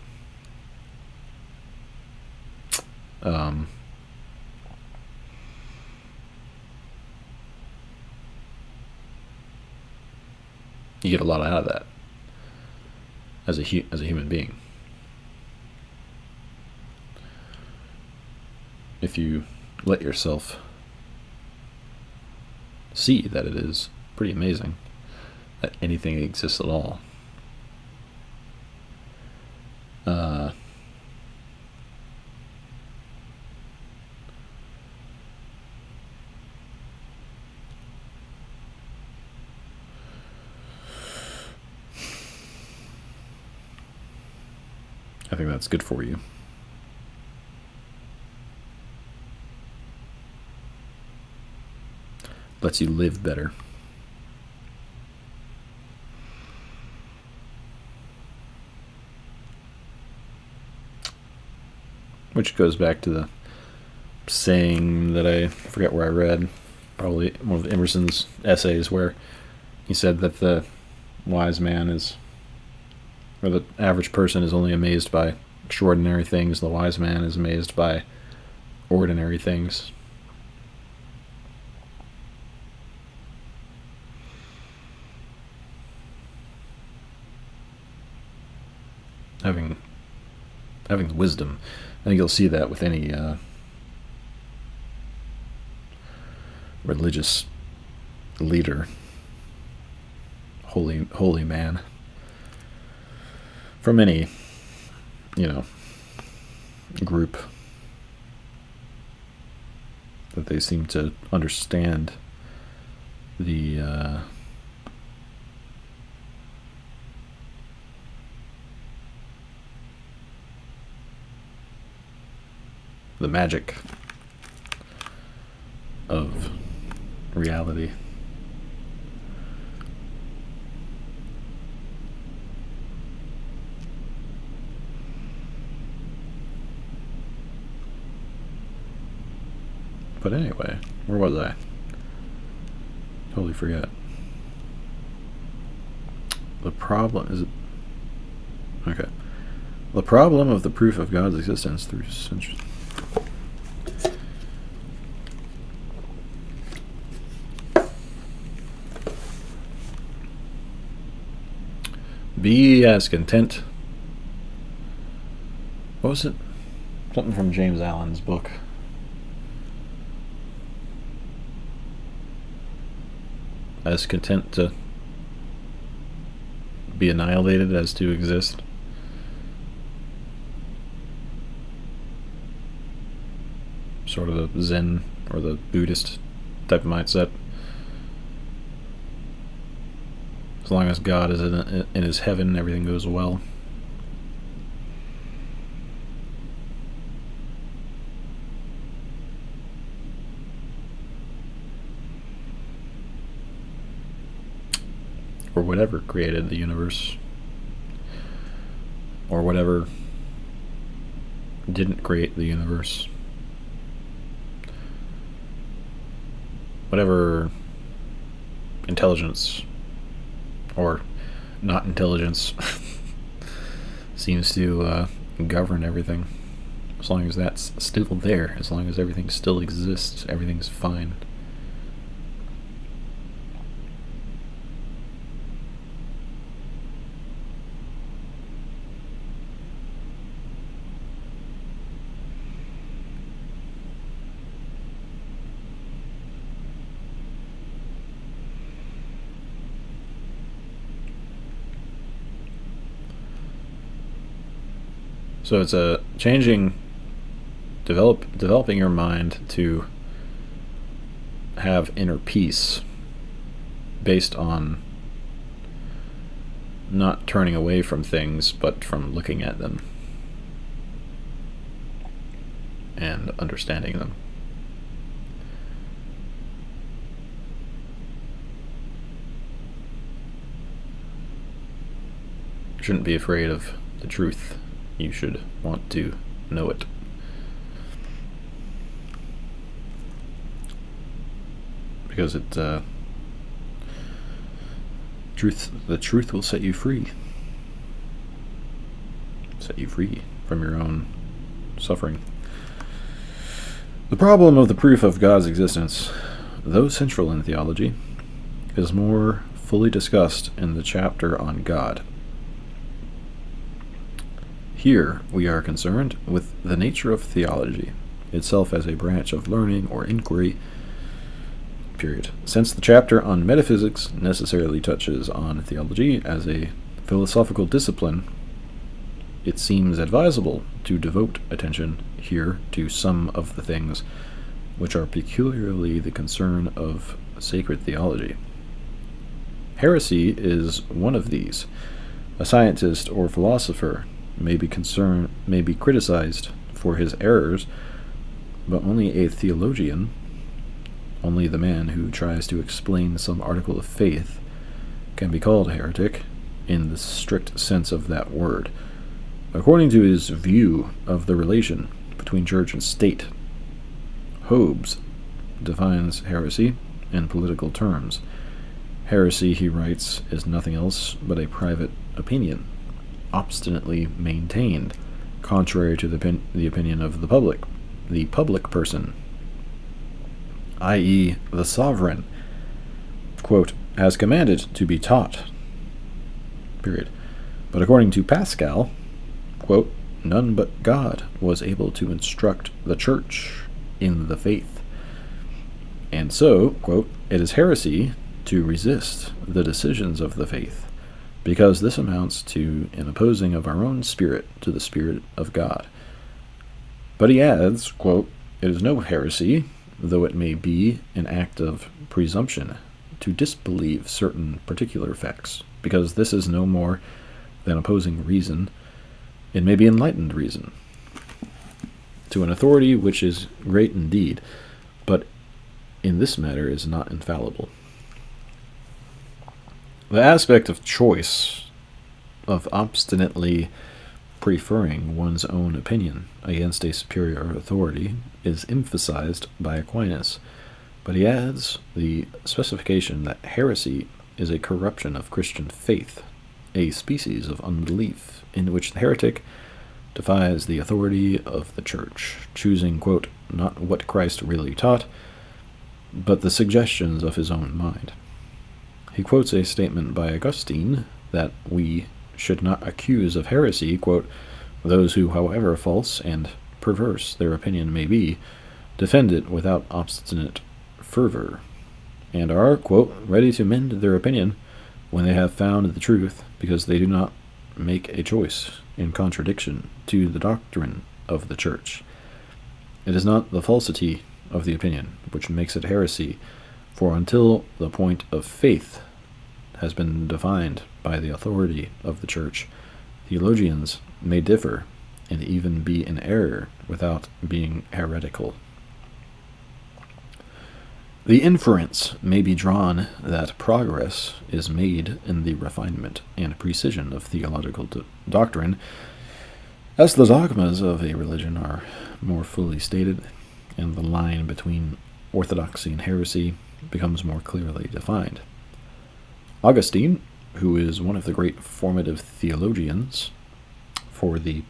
you get a lot out of that as a human being. If you let yourself see that it is pretty amazing that anything exists at all. I think that's good for you. Lets you live better. Which goes back to the saying that I forget where I read, probably one of Emerson's essays, where he said that the wise man is, or the average person is only amazed by extraordinary things, the wise man is amazed by ordinary things. Having the wisdom. I think you'll see that with any religious leader, holy man, from any group, that they seem to understand the magic of reality. But anyway, where was I? Totally forget. The problem is... Okay. The problem of the proof of God's existence through centuries... Be as content... What was it? Something from James Allen's book. As content to be annihilated as to exist. Sort of the Zen or the Buddhist type of mindset. As long as God is in his heaven, everything goes well. Or whatever created the universe. Or whatever didn't create the universe. Whatever intelligence or not intelligence seems to govern everything. As long as that's still there, as long as everything still exists, everything's fine. So it's a developing your mind to have inner peace based on not turning away from things, but from looking at them and understanding them. You shouldn't be afraid of the truth. You should want to know it. Because the truth will set you free. Set you free from your own suffering. The problem of the proof of God's existence, though central in theology, is more fully discussed in the chapter on God. Here we are concerned with the nature of theology, itself as a branch of learning or inquiry, period. Since the chapter on metaphysics necessarily touches on theology as a philosophical discipline, it seems advisable to devote attention here to some of the things which are peculiarly the concern of sacred theology. Heresy is one of these. A scientist or philosopher may be criticized for his errors, but only a theologian, only the man who tries to explain some article of faith, can be called a heretic in the strict sense of that word, according to his view of the relation between church and state. Hobbes defines heresy in political terms. Heresy, he writes, is nothing else but a private opinion, obstinately maintained, contrary to the opinion of the public person, i.e. the sovereign, quote, has commanded to be taught, period. But according to Pascal, quote, none but God was able to instruct the church in the faith. And so, quote, it is heresy to resist the decisions of the faith, because this amounts to an opposing of our own spirit to the Spirit of God. But he adds, quote, it is no heresy, though it may be an act of presumption, to disbelieve certain particular facts, because this is no more than opposing reason. It may be enlightened reason to an authority which is great indeed, but in this matter is not infallible. The aspect of choice, of obstinately preferring one's own opinion against a superior authority, is emphasized by Aquinas, but he adds the specification that heresy is a corruption of Christian faith, a species of unbelief in which the heretic defies the authority of the Church, choosing, quote, not what Christ really taught, but the suggestions of his own mind. He quotes a statement by Augustine that we should not accuse of heresy, quote, those who, however false and perverse their opinion may be, defend it without obstinate fervor, and are, quote, ready to mend their opinion when they have found the truth, because they do not make a choice in contradiction to the doctrine of the Church. It is not the falsity of the opinion which makes it heresy, for until the point of faith has been defined by the authority of the Church, theologians may differ and even be in error without being heretical. The inference may be drawn that progress is made in the refinement and precision of theological doctrine, as the dogmas of a religion are more fully stated, and the line between orthodoxy and heresy becomes more clearly defined. Augustine, who is one of the great formative theologians for the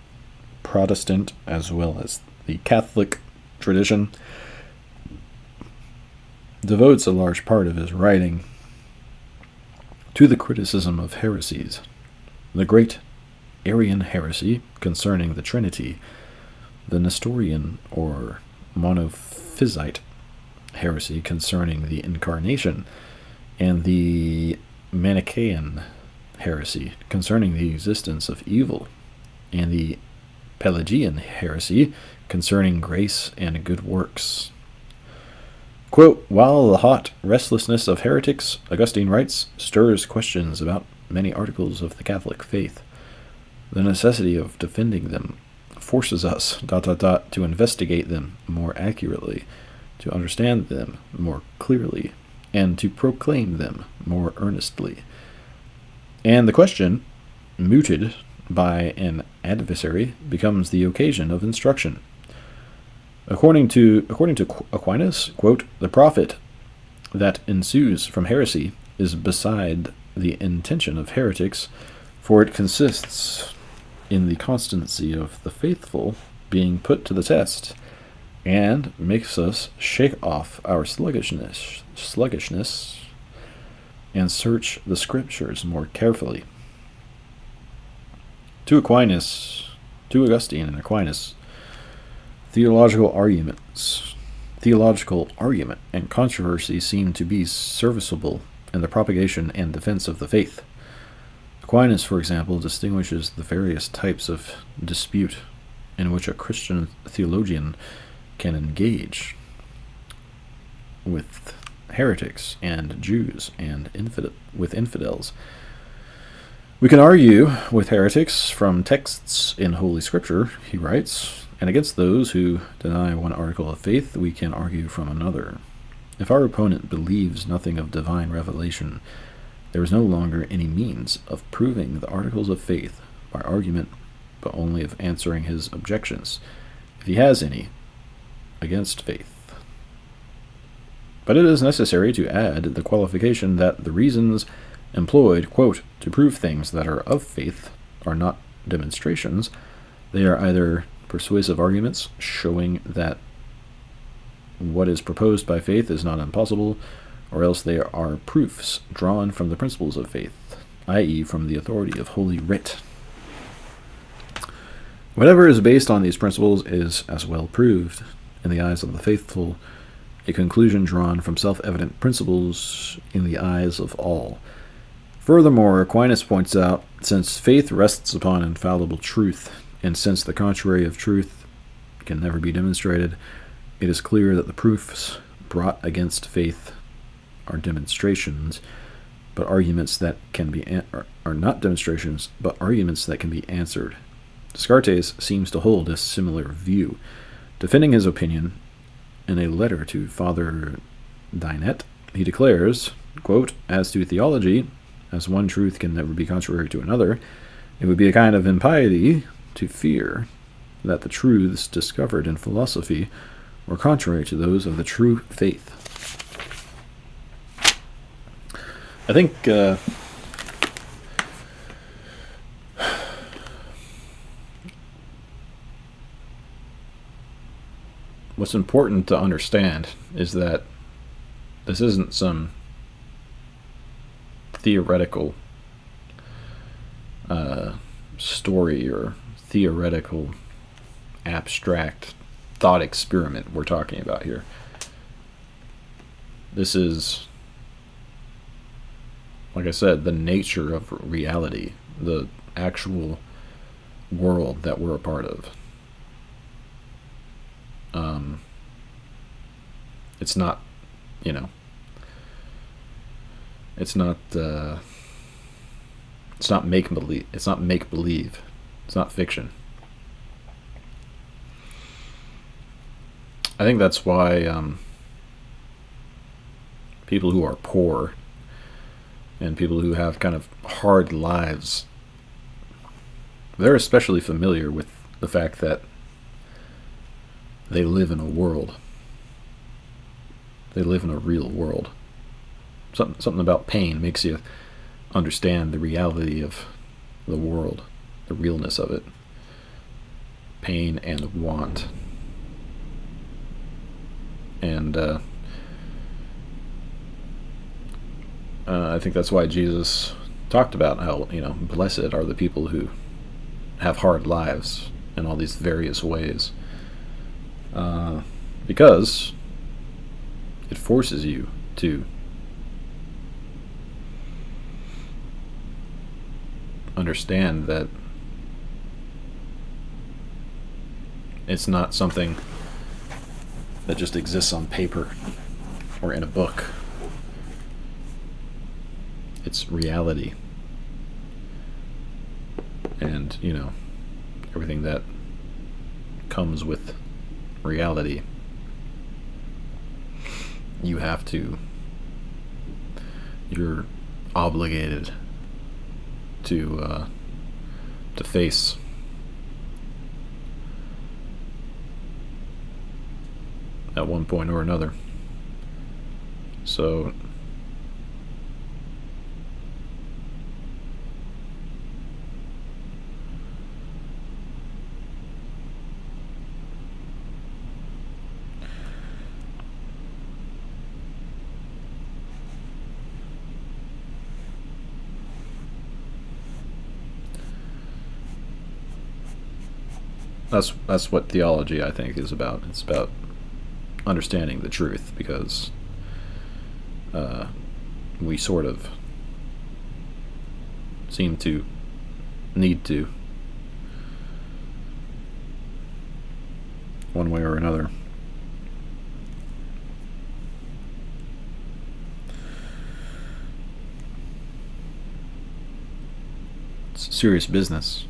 Protestant as well as the Catholic tradition, devotes a large part of his writing to the criticism of heresies. The great Arian heresy concerning the Trinity, the Nestorian or Monophysite heresy concerning the Incarnation, and the Manichaean heresy concerning the existence of evil, and the Pelagian heresy concerning grace and good works. Quote, while the hot restlessness of heretics, Augustine writes, stirs questions about many articles of the Catholic faith, the necessity of defending them forces us, to investigate them more accurately, to understand them more clearly, and to proclaim them more earnestly. And the question, mooted by an adversary, becomes the occasion of instruction. According to Aquinas, quote, the profit that ensues from heresy is beside the intention of heretics, for it consists in the constancy of the faithful being put to the test, and makes us shake off our sluggishness, and search the Scriptures more carefully. To Augustine and Aquinas, theological argument and controversy seem to be serviceable in the propagation and defense of the faith. Aquinas, for example, distinguishes the various types of dispute in which a Christian theologian can engage with heretics and Jews and with infidels. We can argue with heretics from texts in Holy Scripture, he writes, and against those who deny one article of faith, we can argue from another. If our opponent believes nothing of divine revelation, there is no longer any means of proving the articles of faith by argument, but only of answering his objections, if he has any, against faith. But it is necessary to add the qualification that the reasons employed, quote, to prove things that are of faith are not demonstrations. They are either persuasive arguments showing that what is proposed by faith is not impossible, or else they are proofs drawn from the principles of faith, i.e., from the authority of Holy Writ. Whatever is based on these principles is as well proved, in the eyes of the faithful, a conclusion drawn from self-evident principles in the eyes of all. Furthermore, Aquinas points out, since faith rests upon infallible truth, and since the contrary of truth can never be demonstrated, it is clear that the proofs brought against faith are demonstrations, but arguments that can be are not demonstrations, but arguments that can be answered. Descartes seems to hold a similar view, defending his opinion in a letter to Father Dinet, he declares, quote, "As to theology, as one truth can never be contrary to another, it would be a kind of impiety to fear that the truths discovered in philosophy were contrary to those of the true faith." I think what's important to understand is that this isn't some theoretical story or theoretical abstract thought experiment we're talking about here. This is, like I said, the nature of reality, the actual world that we're a part of. It's not, it's not make believe. It's not make believe. It's not fiction. I think that's why people who are poor and people who have kind of hard lives, they're especially familiar with the fact that they live in a world. They live in a real world. Something about pain makes you understand the reality of the world, the realness of it. Pain and want. And I think that's why Jesus talked about how, blessed are the people who have hard lives in all these various ways. Because it forces you to understand that it's not something that just exists on paper or in a book. It's reality. And, everything that comes with reality, you're obligated to face. At one point or another. So that's what theology, I think, is about. It's about understanding the truth, because we sort of seem to need to, one way or another. It's serious business.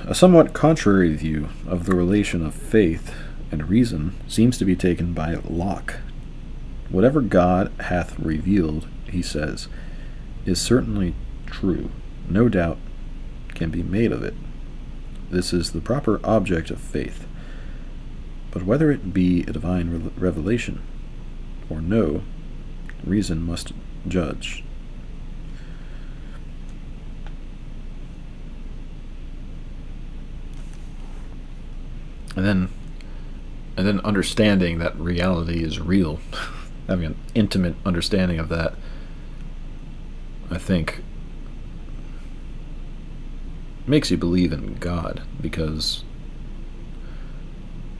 A somewhat contrary view of the relation of faith and reason seems to be taken by Locke. Whatever God hath revealed, he says, is certainly true. No doubt can be made of it. This is the proper object of faith. But whether it be a divine revelation or no, reason must judge. And then understanding that reality is real, having an intimate understanding of that, I think, makes you believe in God, because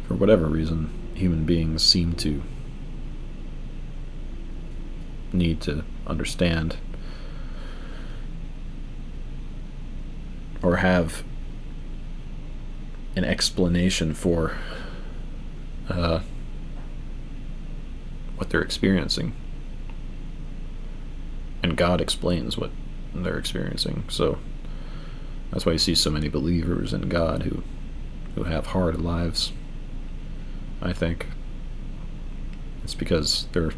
for whatever reason, human beings seem to need to understand or have an explanation for what they're experiencing, and God explains what they're experiencing. So That's why you see so many believers in God who have hard lives. I think it's because they're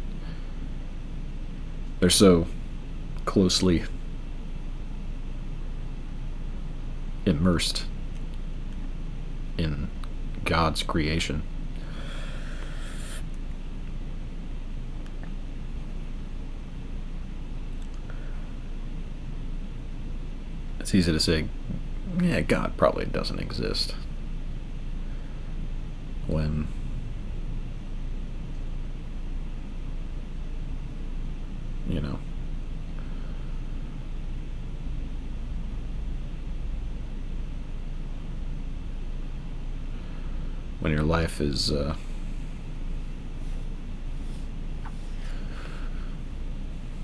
so closely immersed in God's creation. It's easy to say, yeah, God probably doesn't exist, when when your life is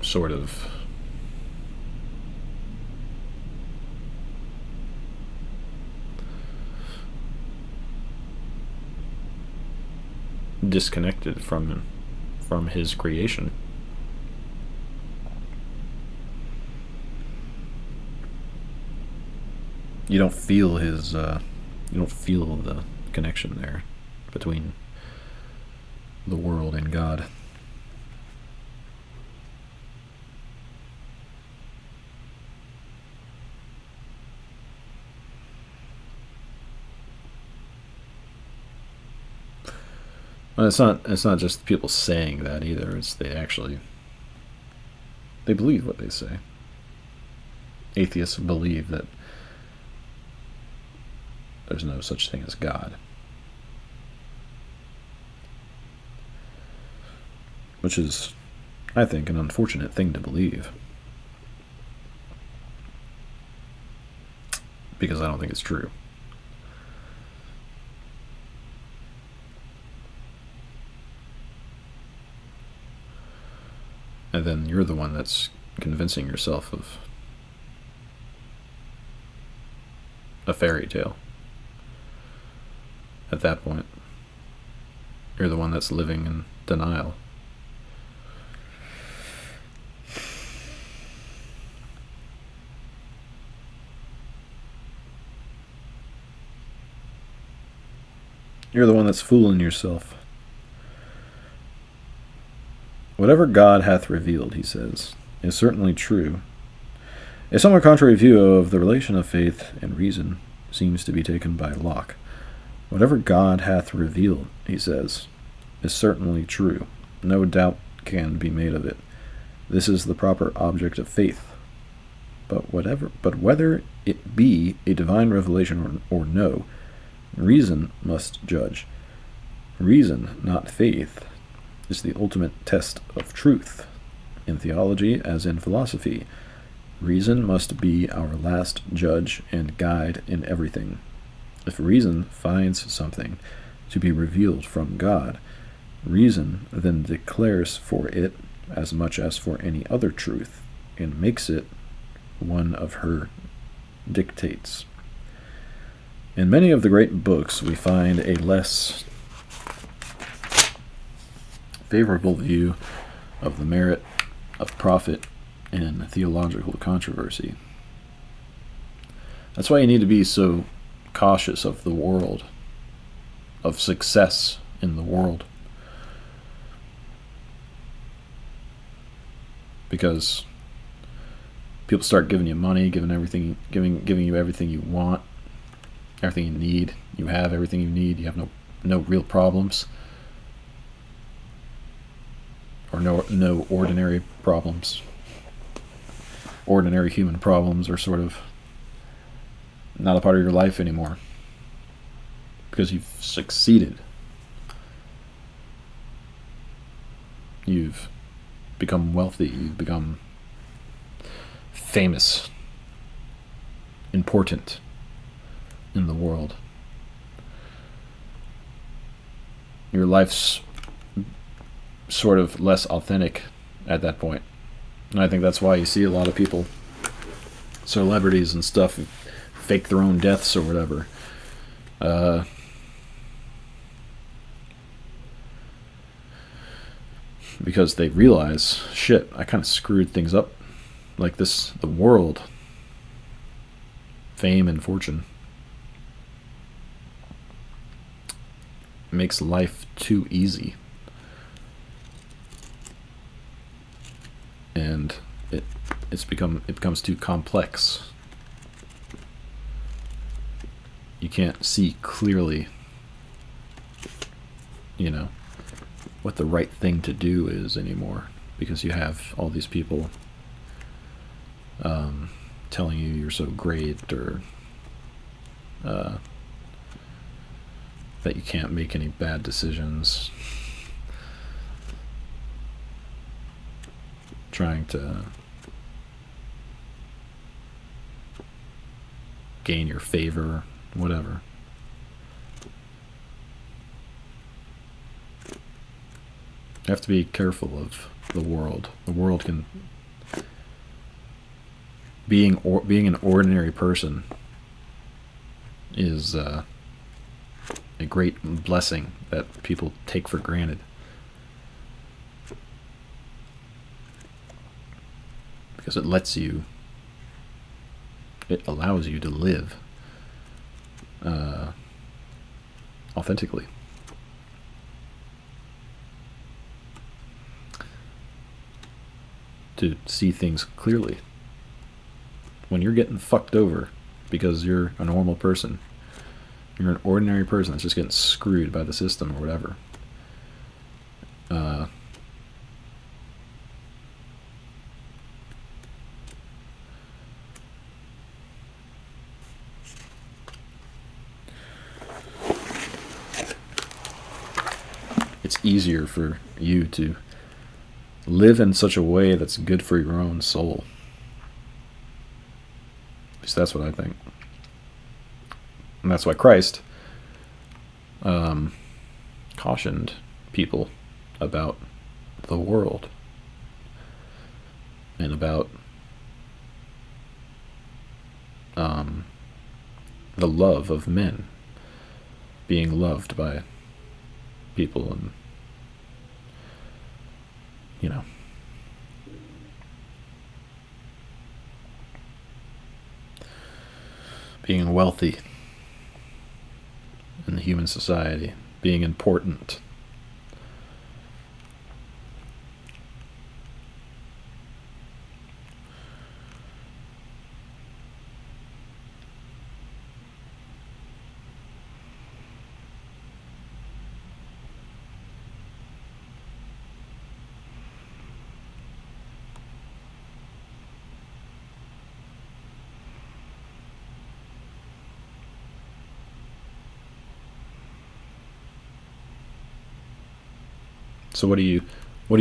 sort of disconnected from his creation. You don't feel the connection there between the world and God. Well, it's not just people saying that either. It's they believe what they say. Atheists believe that there's no such thing as God, which is, I think, an unfortunate thing to believe, because I don't think it's true. And then you're the one that's convincing yourself of a fairy tale. At that point, you're the one that's living in denial. You're the one that's fooling yourself. Whatever God hath revealed, he says, is certainly true. A somewhat contrary view of the relation of faith and reason seems to be taken by Locke. Whatever God hath revealed, he says, is certainly true. No doubt can be made of it. This is the proper object of faith. But whether it be a divine revelation or no, reason must judge. Reason, not faith, is the ultimate test of truth. In theology, as in philosophy, reason must be our last judge and guide in everything. If reason finds something to be revealed from God, reason then declares for it as much as for any other truth, and makes it one of her dictates. In many of the great books, we find a less favorable view of the merit of profit in theological controversy. That's why you need to be so cautious of the world, of success in the world. Because people start giving you money, giving you everything you want, everything you need. You have everything you need. You have no real problems. Or no ordinary problems. Ordinary human problems are sort of not a part of your life anymore, because you've succeeded. You've become wealthy. You've become famous, important in the world. Your life's sort of less authentic at that point. And I think that's why you see a lot of people, celebrities and stuff, who fake their own deaths or whatever. Because they realize, shit, I kind of screwed things up like this. The world fame and fortune makes life too easy. And it becomes too complex. You can't see clearly, what the right thing to do is anymore, because you have all these people telling you you're so great, or that you can't make any bad decisions, trying to gain your favor, whatever. You have to be careful of the world. The world can... Being an ordinary person is a great blessing that people take for granted. Because it allows you to live authentically. To see things clearly. When you're getting fucked over because you're a normal person, you're an ordinary person that's just getting screwed by the system or whatever, it's easier for you to live in such a way that's good for your own soul. At least that's what I think. And that's why Christ cautioned people about the world and about the love of men, being loved by people, and being wealthy in the human society, being important. So what do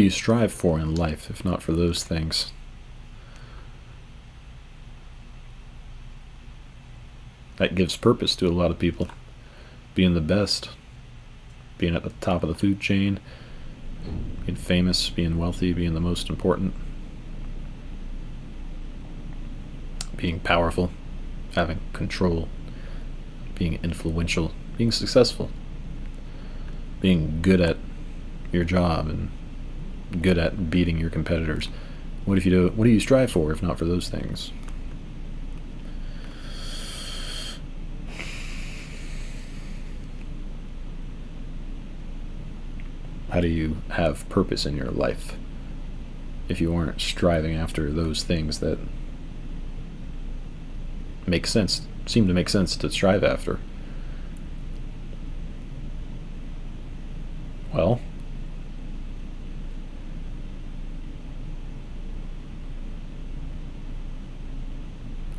you strive for in life, if not for those things? That gives purpose to a lot of people. Being the best, being at the top of the food chain, being famous, being wealthy, being the most important, being powerful, having control, being influential, being successful, being good at your job and good at beating your competitors. What do you strive for if not for those things? How do you have purpose in your life if you aren't striving after those things that seem to make sense to strive after? Well,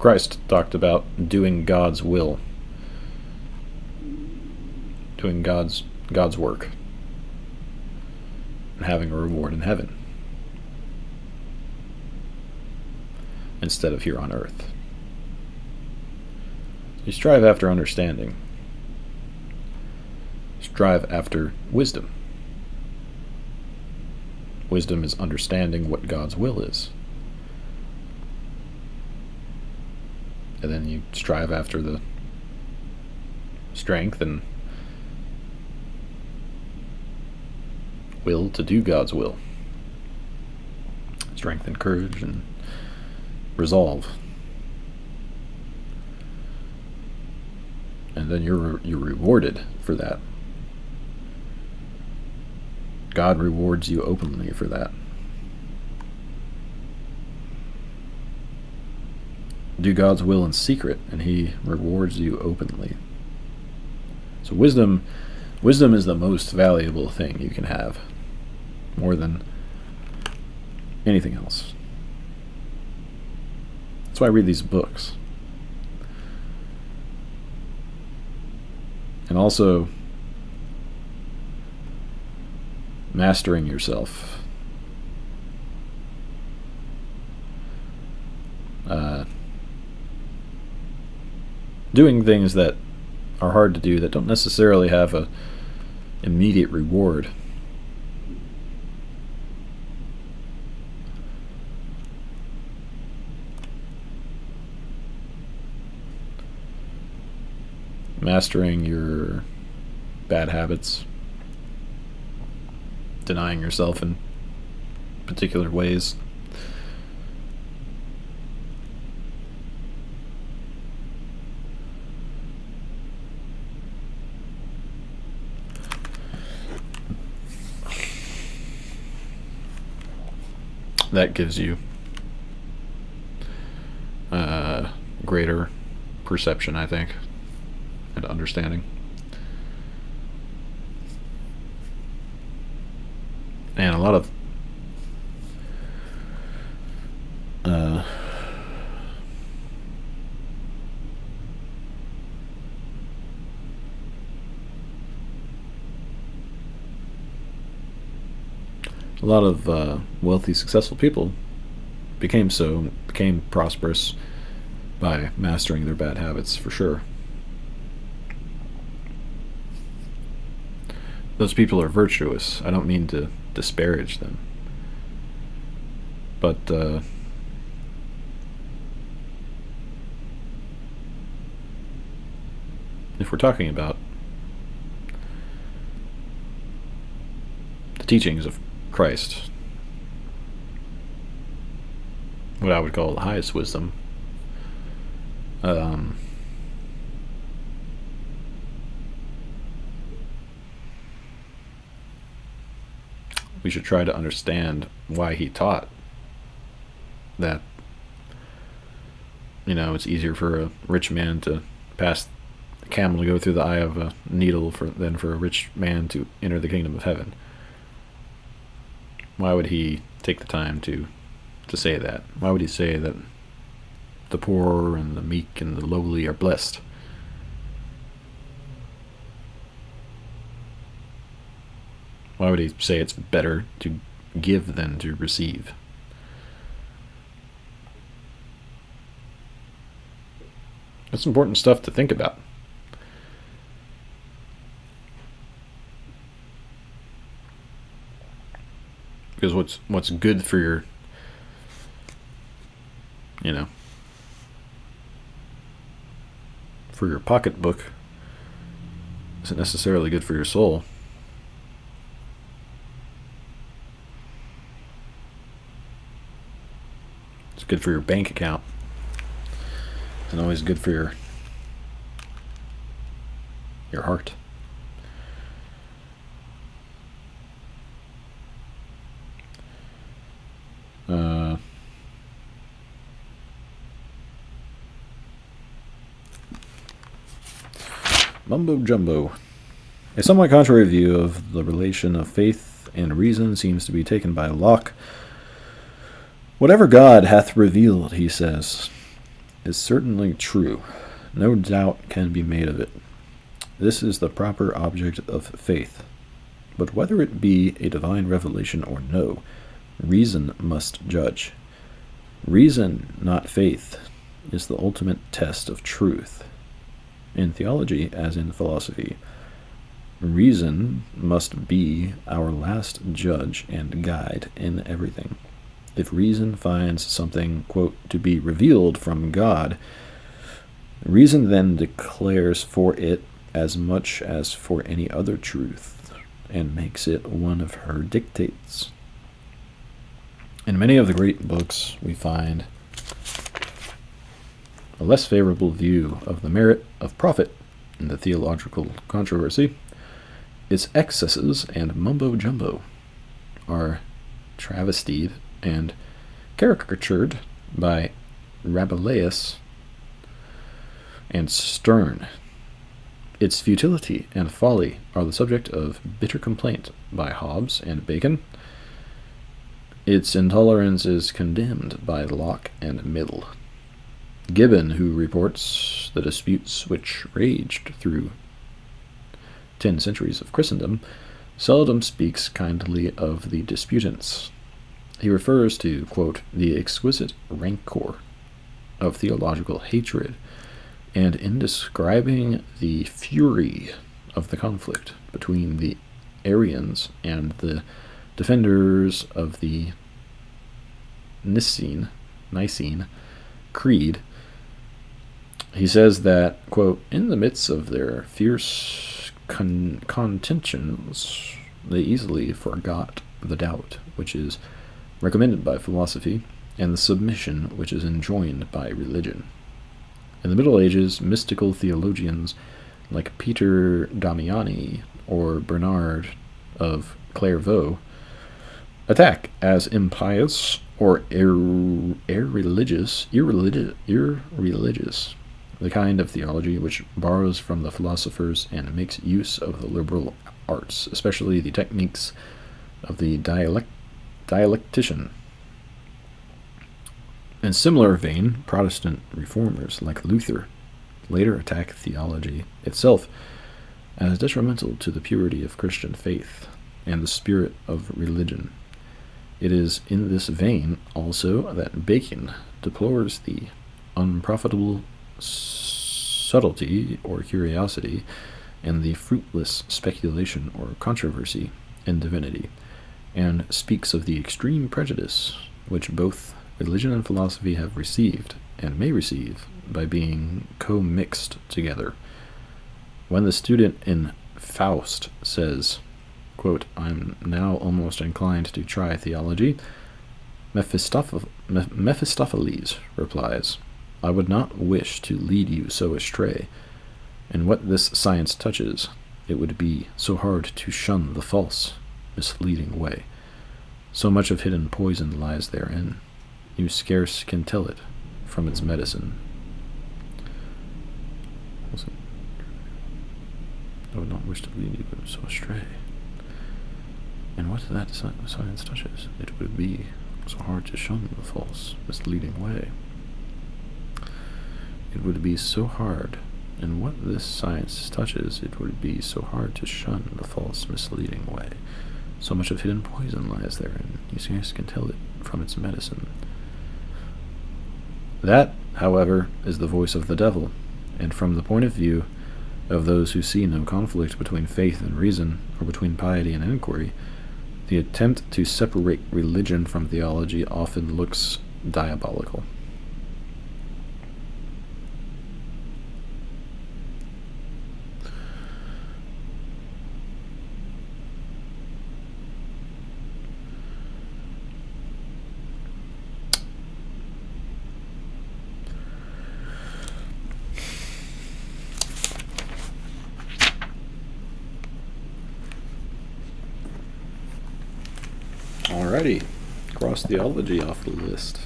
Christ talked about doing God's will, doing God's work, and having a reward in heaven instead of here on earth. You strive after understanding. Strive after wisdom. Wisdom is understanding what God's will is. And then you strive after the strength and will to do God's will. Strength and courage and resolve. and then you're rewarded for that. God rewards you openly for that. Do God's will in secret, and He rewards you openly. So wisdom is the most valuable thing you can have, more than anything else. That's why I read these books. And also, mastering yourself. Doing things that are hard to do, that don't necessarily have a immediate reward. Mastering your bad habits. Denying yourself in particular ways. That gives you greater perception, I think, and understanding. And a lot of wealthy, successful people became prosperous by mastering their bad habits, for sure. Those people are virtuous. I don't mean to disparage them. But if we're talking about the teachings of Christ, what I would call the highest wisdom, we should try to understand why he taught that, it's easier for a rich man to pass a camel to go through the eye of a needle than for a rich man to enter the kingdom of heaven. Why would he take the time to say that? Why would he say that the poor and the meek and the lowly are blessed? Why would he say it's better to give than to receive? That's important stuff to think about. Because what's good for your, for your pocketbook isn't necessarily good for your soul. It's good for your bank account. It's always good for your heart. Mumbo jumbo. A somewhat contrary view of the relation of faith and reason seems to be taken by Locke. Whatever God hath revealed, he says, is certainly true. No doubt can be made of it. This is the proper object of faith. But whether it be a divine revelation or no, reason must judge. Reason, not faith, is the ultimate test of truth. In theology, as in philosophy, reason must be our last judge and guide in everything. If reason finds something, quote, to be revealed from God, reason then declares for it as much as for any other truth, and makes it one of her dictates. In many of the great books, we find a less favorable view of the merit of prophet in the theological controversy, its excesses and mumbo-jumbo are travestied and caricatured by Rabelais and Sterne. Its futility and folly are the subject of bitter complaint by Hobbes and Bacon. Its intolerance is condemned by Locke and Mill. Gibbon, who reports the disputes which raged through 10 centuries of Christendom, seldom speaks kindly of the disputants. He refers to, quote, the exquisite rancor of theological hatred, and in describing the fury of the conflict between the Arians and the defenders of the Nicene Creed, he says that, quote, in the midst of their fierce contentions, they easily forgot the doubt which is recommended by philosophy and the submission which is enjoined by religion. In the Middle Ages, mystical theologians like Peter Damiani or Bernard of Clairvaux attack as impious or irreligious the kind of theology which borrows from the philosophers and makes use of the liberal arts, especially the techniques of the dialectician. In similar vein, Protestant reformers like Luther later attack theology itself as detrimental to the purity of Christian faith and the spirit of religion. It is in this vein also that Bacon deplores the unprofitable subtlety or curiosity and the fruitless speculation or controversy in divinity, and speaks of the extreme prejudice which both religion and philosophy have received and may receive by being co-mixed together. When the student in Faust says, quote, I'm now almost inclined to try theology, Mephistopheles replies, I would not wish to lead you so astray. In what this science touches, it would be so hard to shun the false, misleading way. So much of hidden poison lies therein, you scarce can tell it from its medicine. I would not wish to lead you so astray. And what that science touches, it would be so hard to shun the false, misleading way. It would be so hard, and what this science touches, it would be so hard to shun the false, misleading way. So much of hidden poison lies therein, you scarce can tell it from its medicine. That, however, is the voice of the devil, and from the point of view of those who see no conflict between faith and reason, or between piety and inquiry, the attempt to separate religion from theology often looks diabolical. Alrighty, cross theology off the list.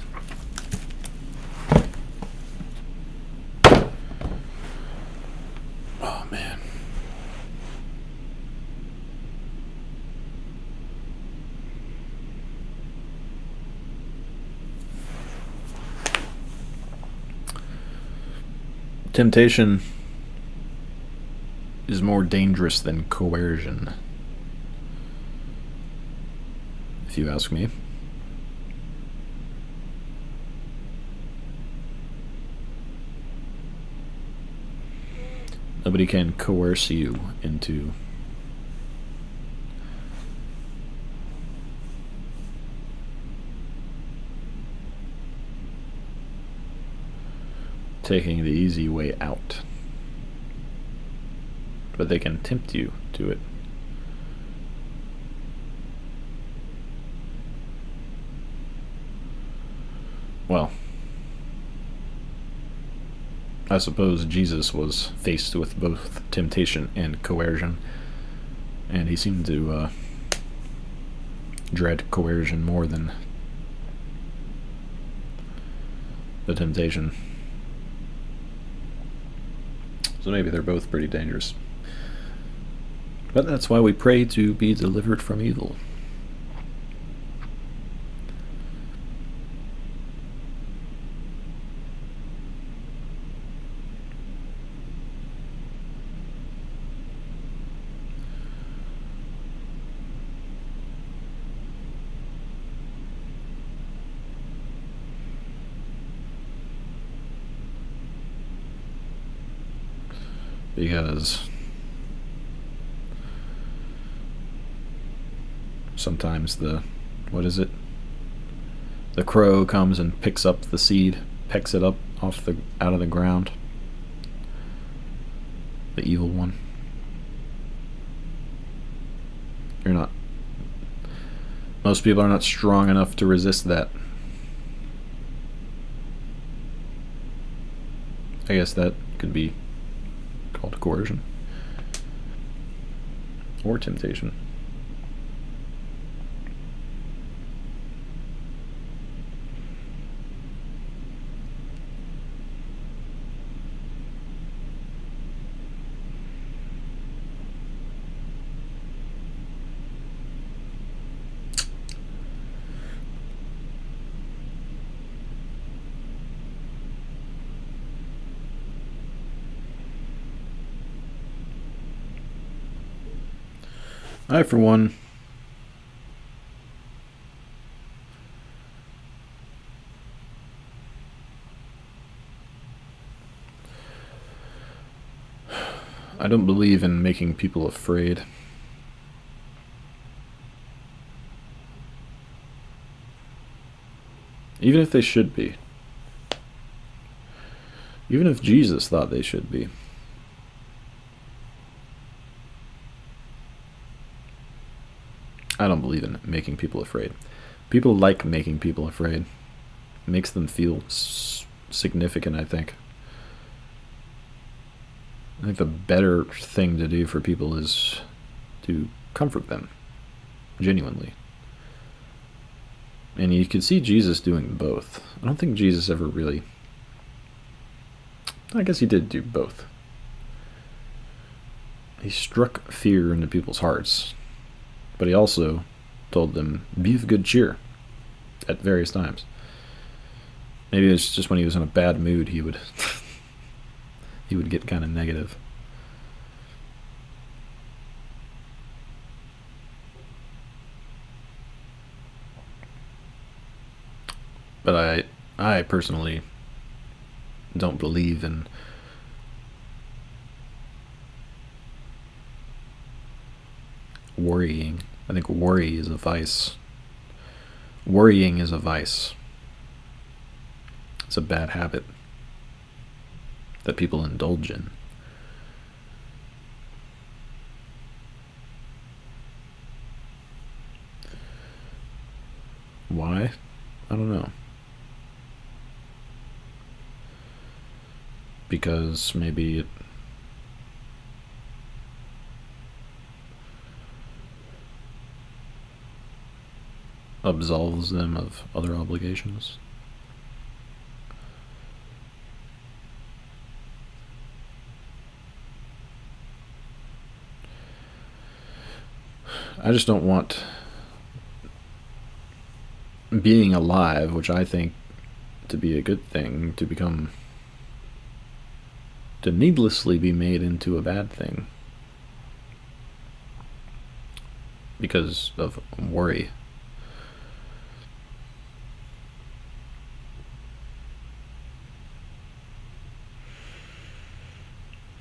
Oh man. Temptation is more dangerous than coercion, if you ask me. Nobody can coerce you into taking the easy way out, but they can tempt you to it. Well, I suppose Jesus was faced with both temptation and coercion, and he seemed to dread coercion more than the temptation. So maybe they're both pretty dangerous. But that's why we pray to be delivered from evil. Because sometimes the crow comes and picks up the seed, pecks it up out of the ground. The evil one. Most people are not strong enough to resist that. I guess that could be called coercion or temptation. I, for one, I don't believe in making people afraid. Even if they should be. Even if Jesus thought they should be. I don't believe in making people afraid. People like making people afraid. It makes them feel significant, I think. I think the better thing to do for people is to comfort them, genuinely. And you could see Jesus doing both. I don't think Jesus ever really... I guess he did do both. He struck fear into people's hearts. But he also told them, be of good cheer, at various times. Maybe it's just when he was in a bad mood, he would get kind of negative. But I personally don't believe in worrying. I think worry is a vice. Worrying is a vice. It's a bad habit that people indulge in. Why? I don't know. Because maybe it absolves them of other obligations. I just don't want being alive, which I think to be a good thing, to needlessly be made into a bad thing because of worry.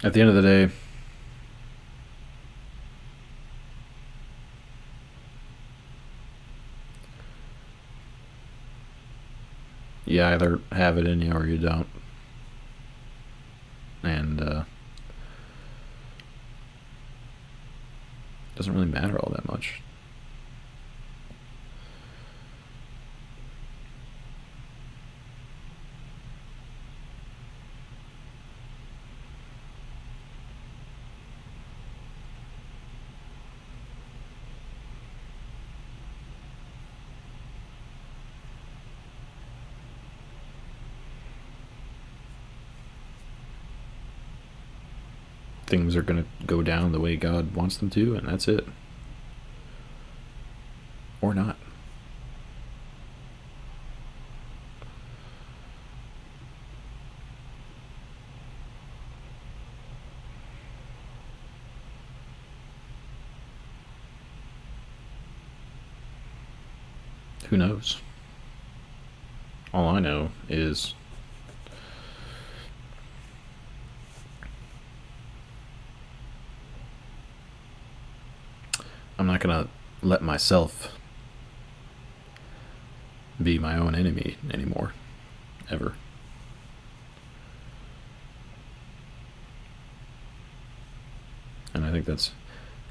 At the end of the day, you either have it in you or you don't. And it doesn't really matter all that much. things are going to go down the way God wants them to, and that's it. Or not. Who knows? All I know is I'm not going to let myself be my own enemy anymore. Ever. And I think that's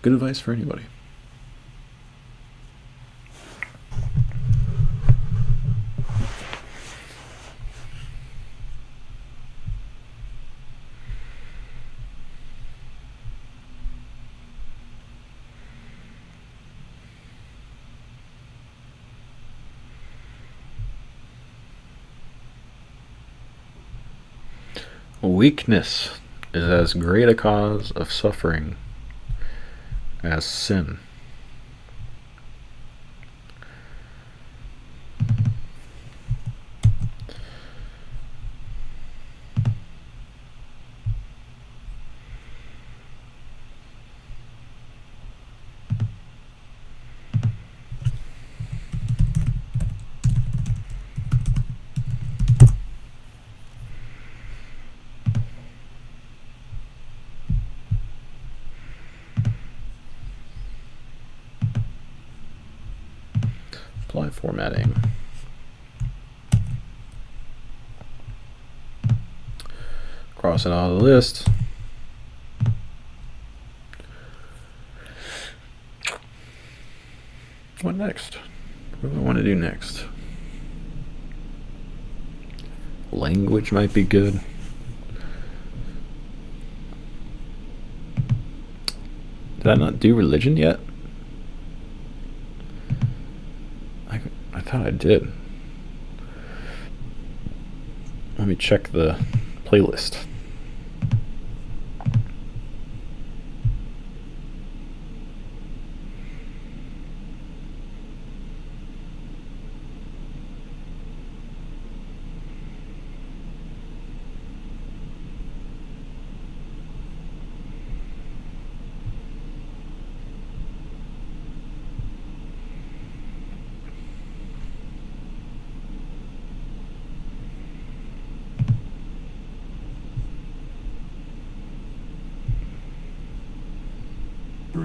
good advice for anybody. Weakness is as great a cause of suffering as sin. Apply formatting. Cross it out of the list. What next? What do I want to do next? Language might be good. Did I not do religion yet? I thought I did. Let me check the playlist.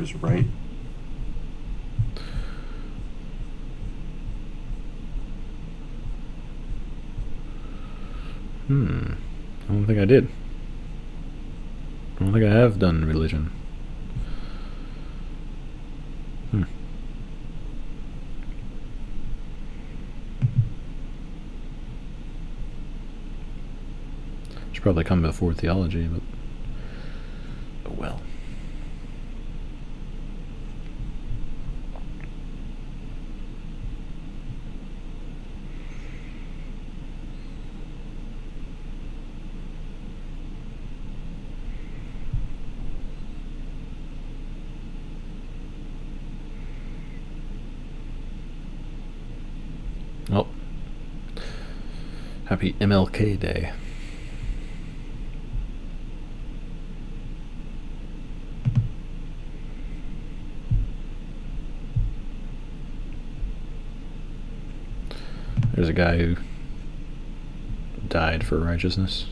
Is right. I don't think I did. I don't think I have done religion. Should probably come before theology, but oh well. Well, happy MLK Day. There's a guy who died for righteousness.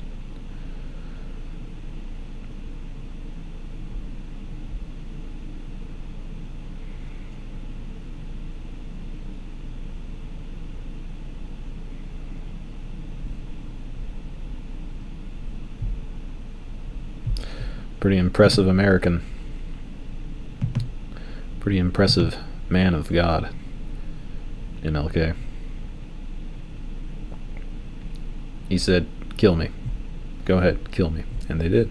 Pretty impressive American. Pretty impressive man of God. MLK. He said, "Kill me. Go ahead, kill me." And they did.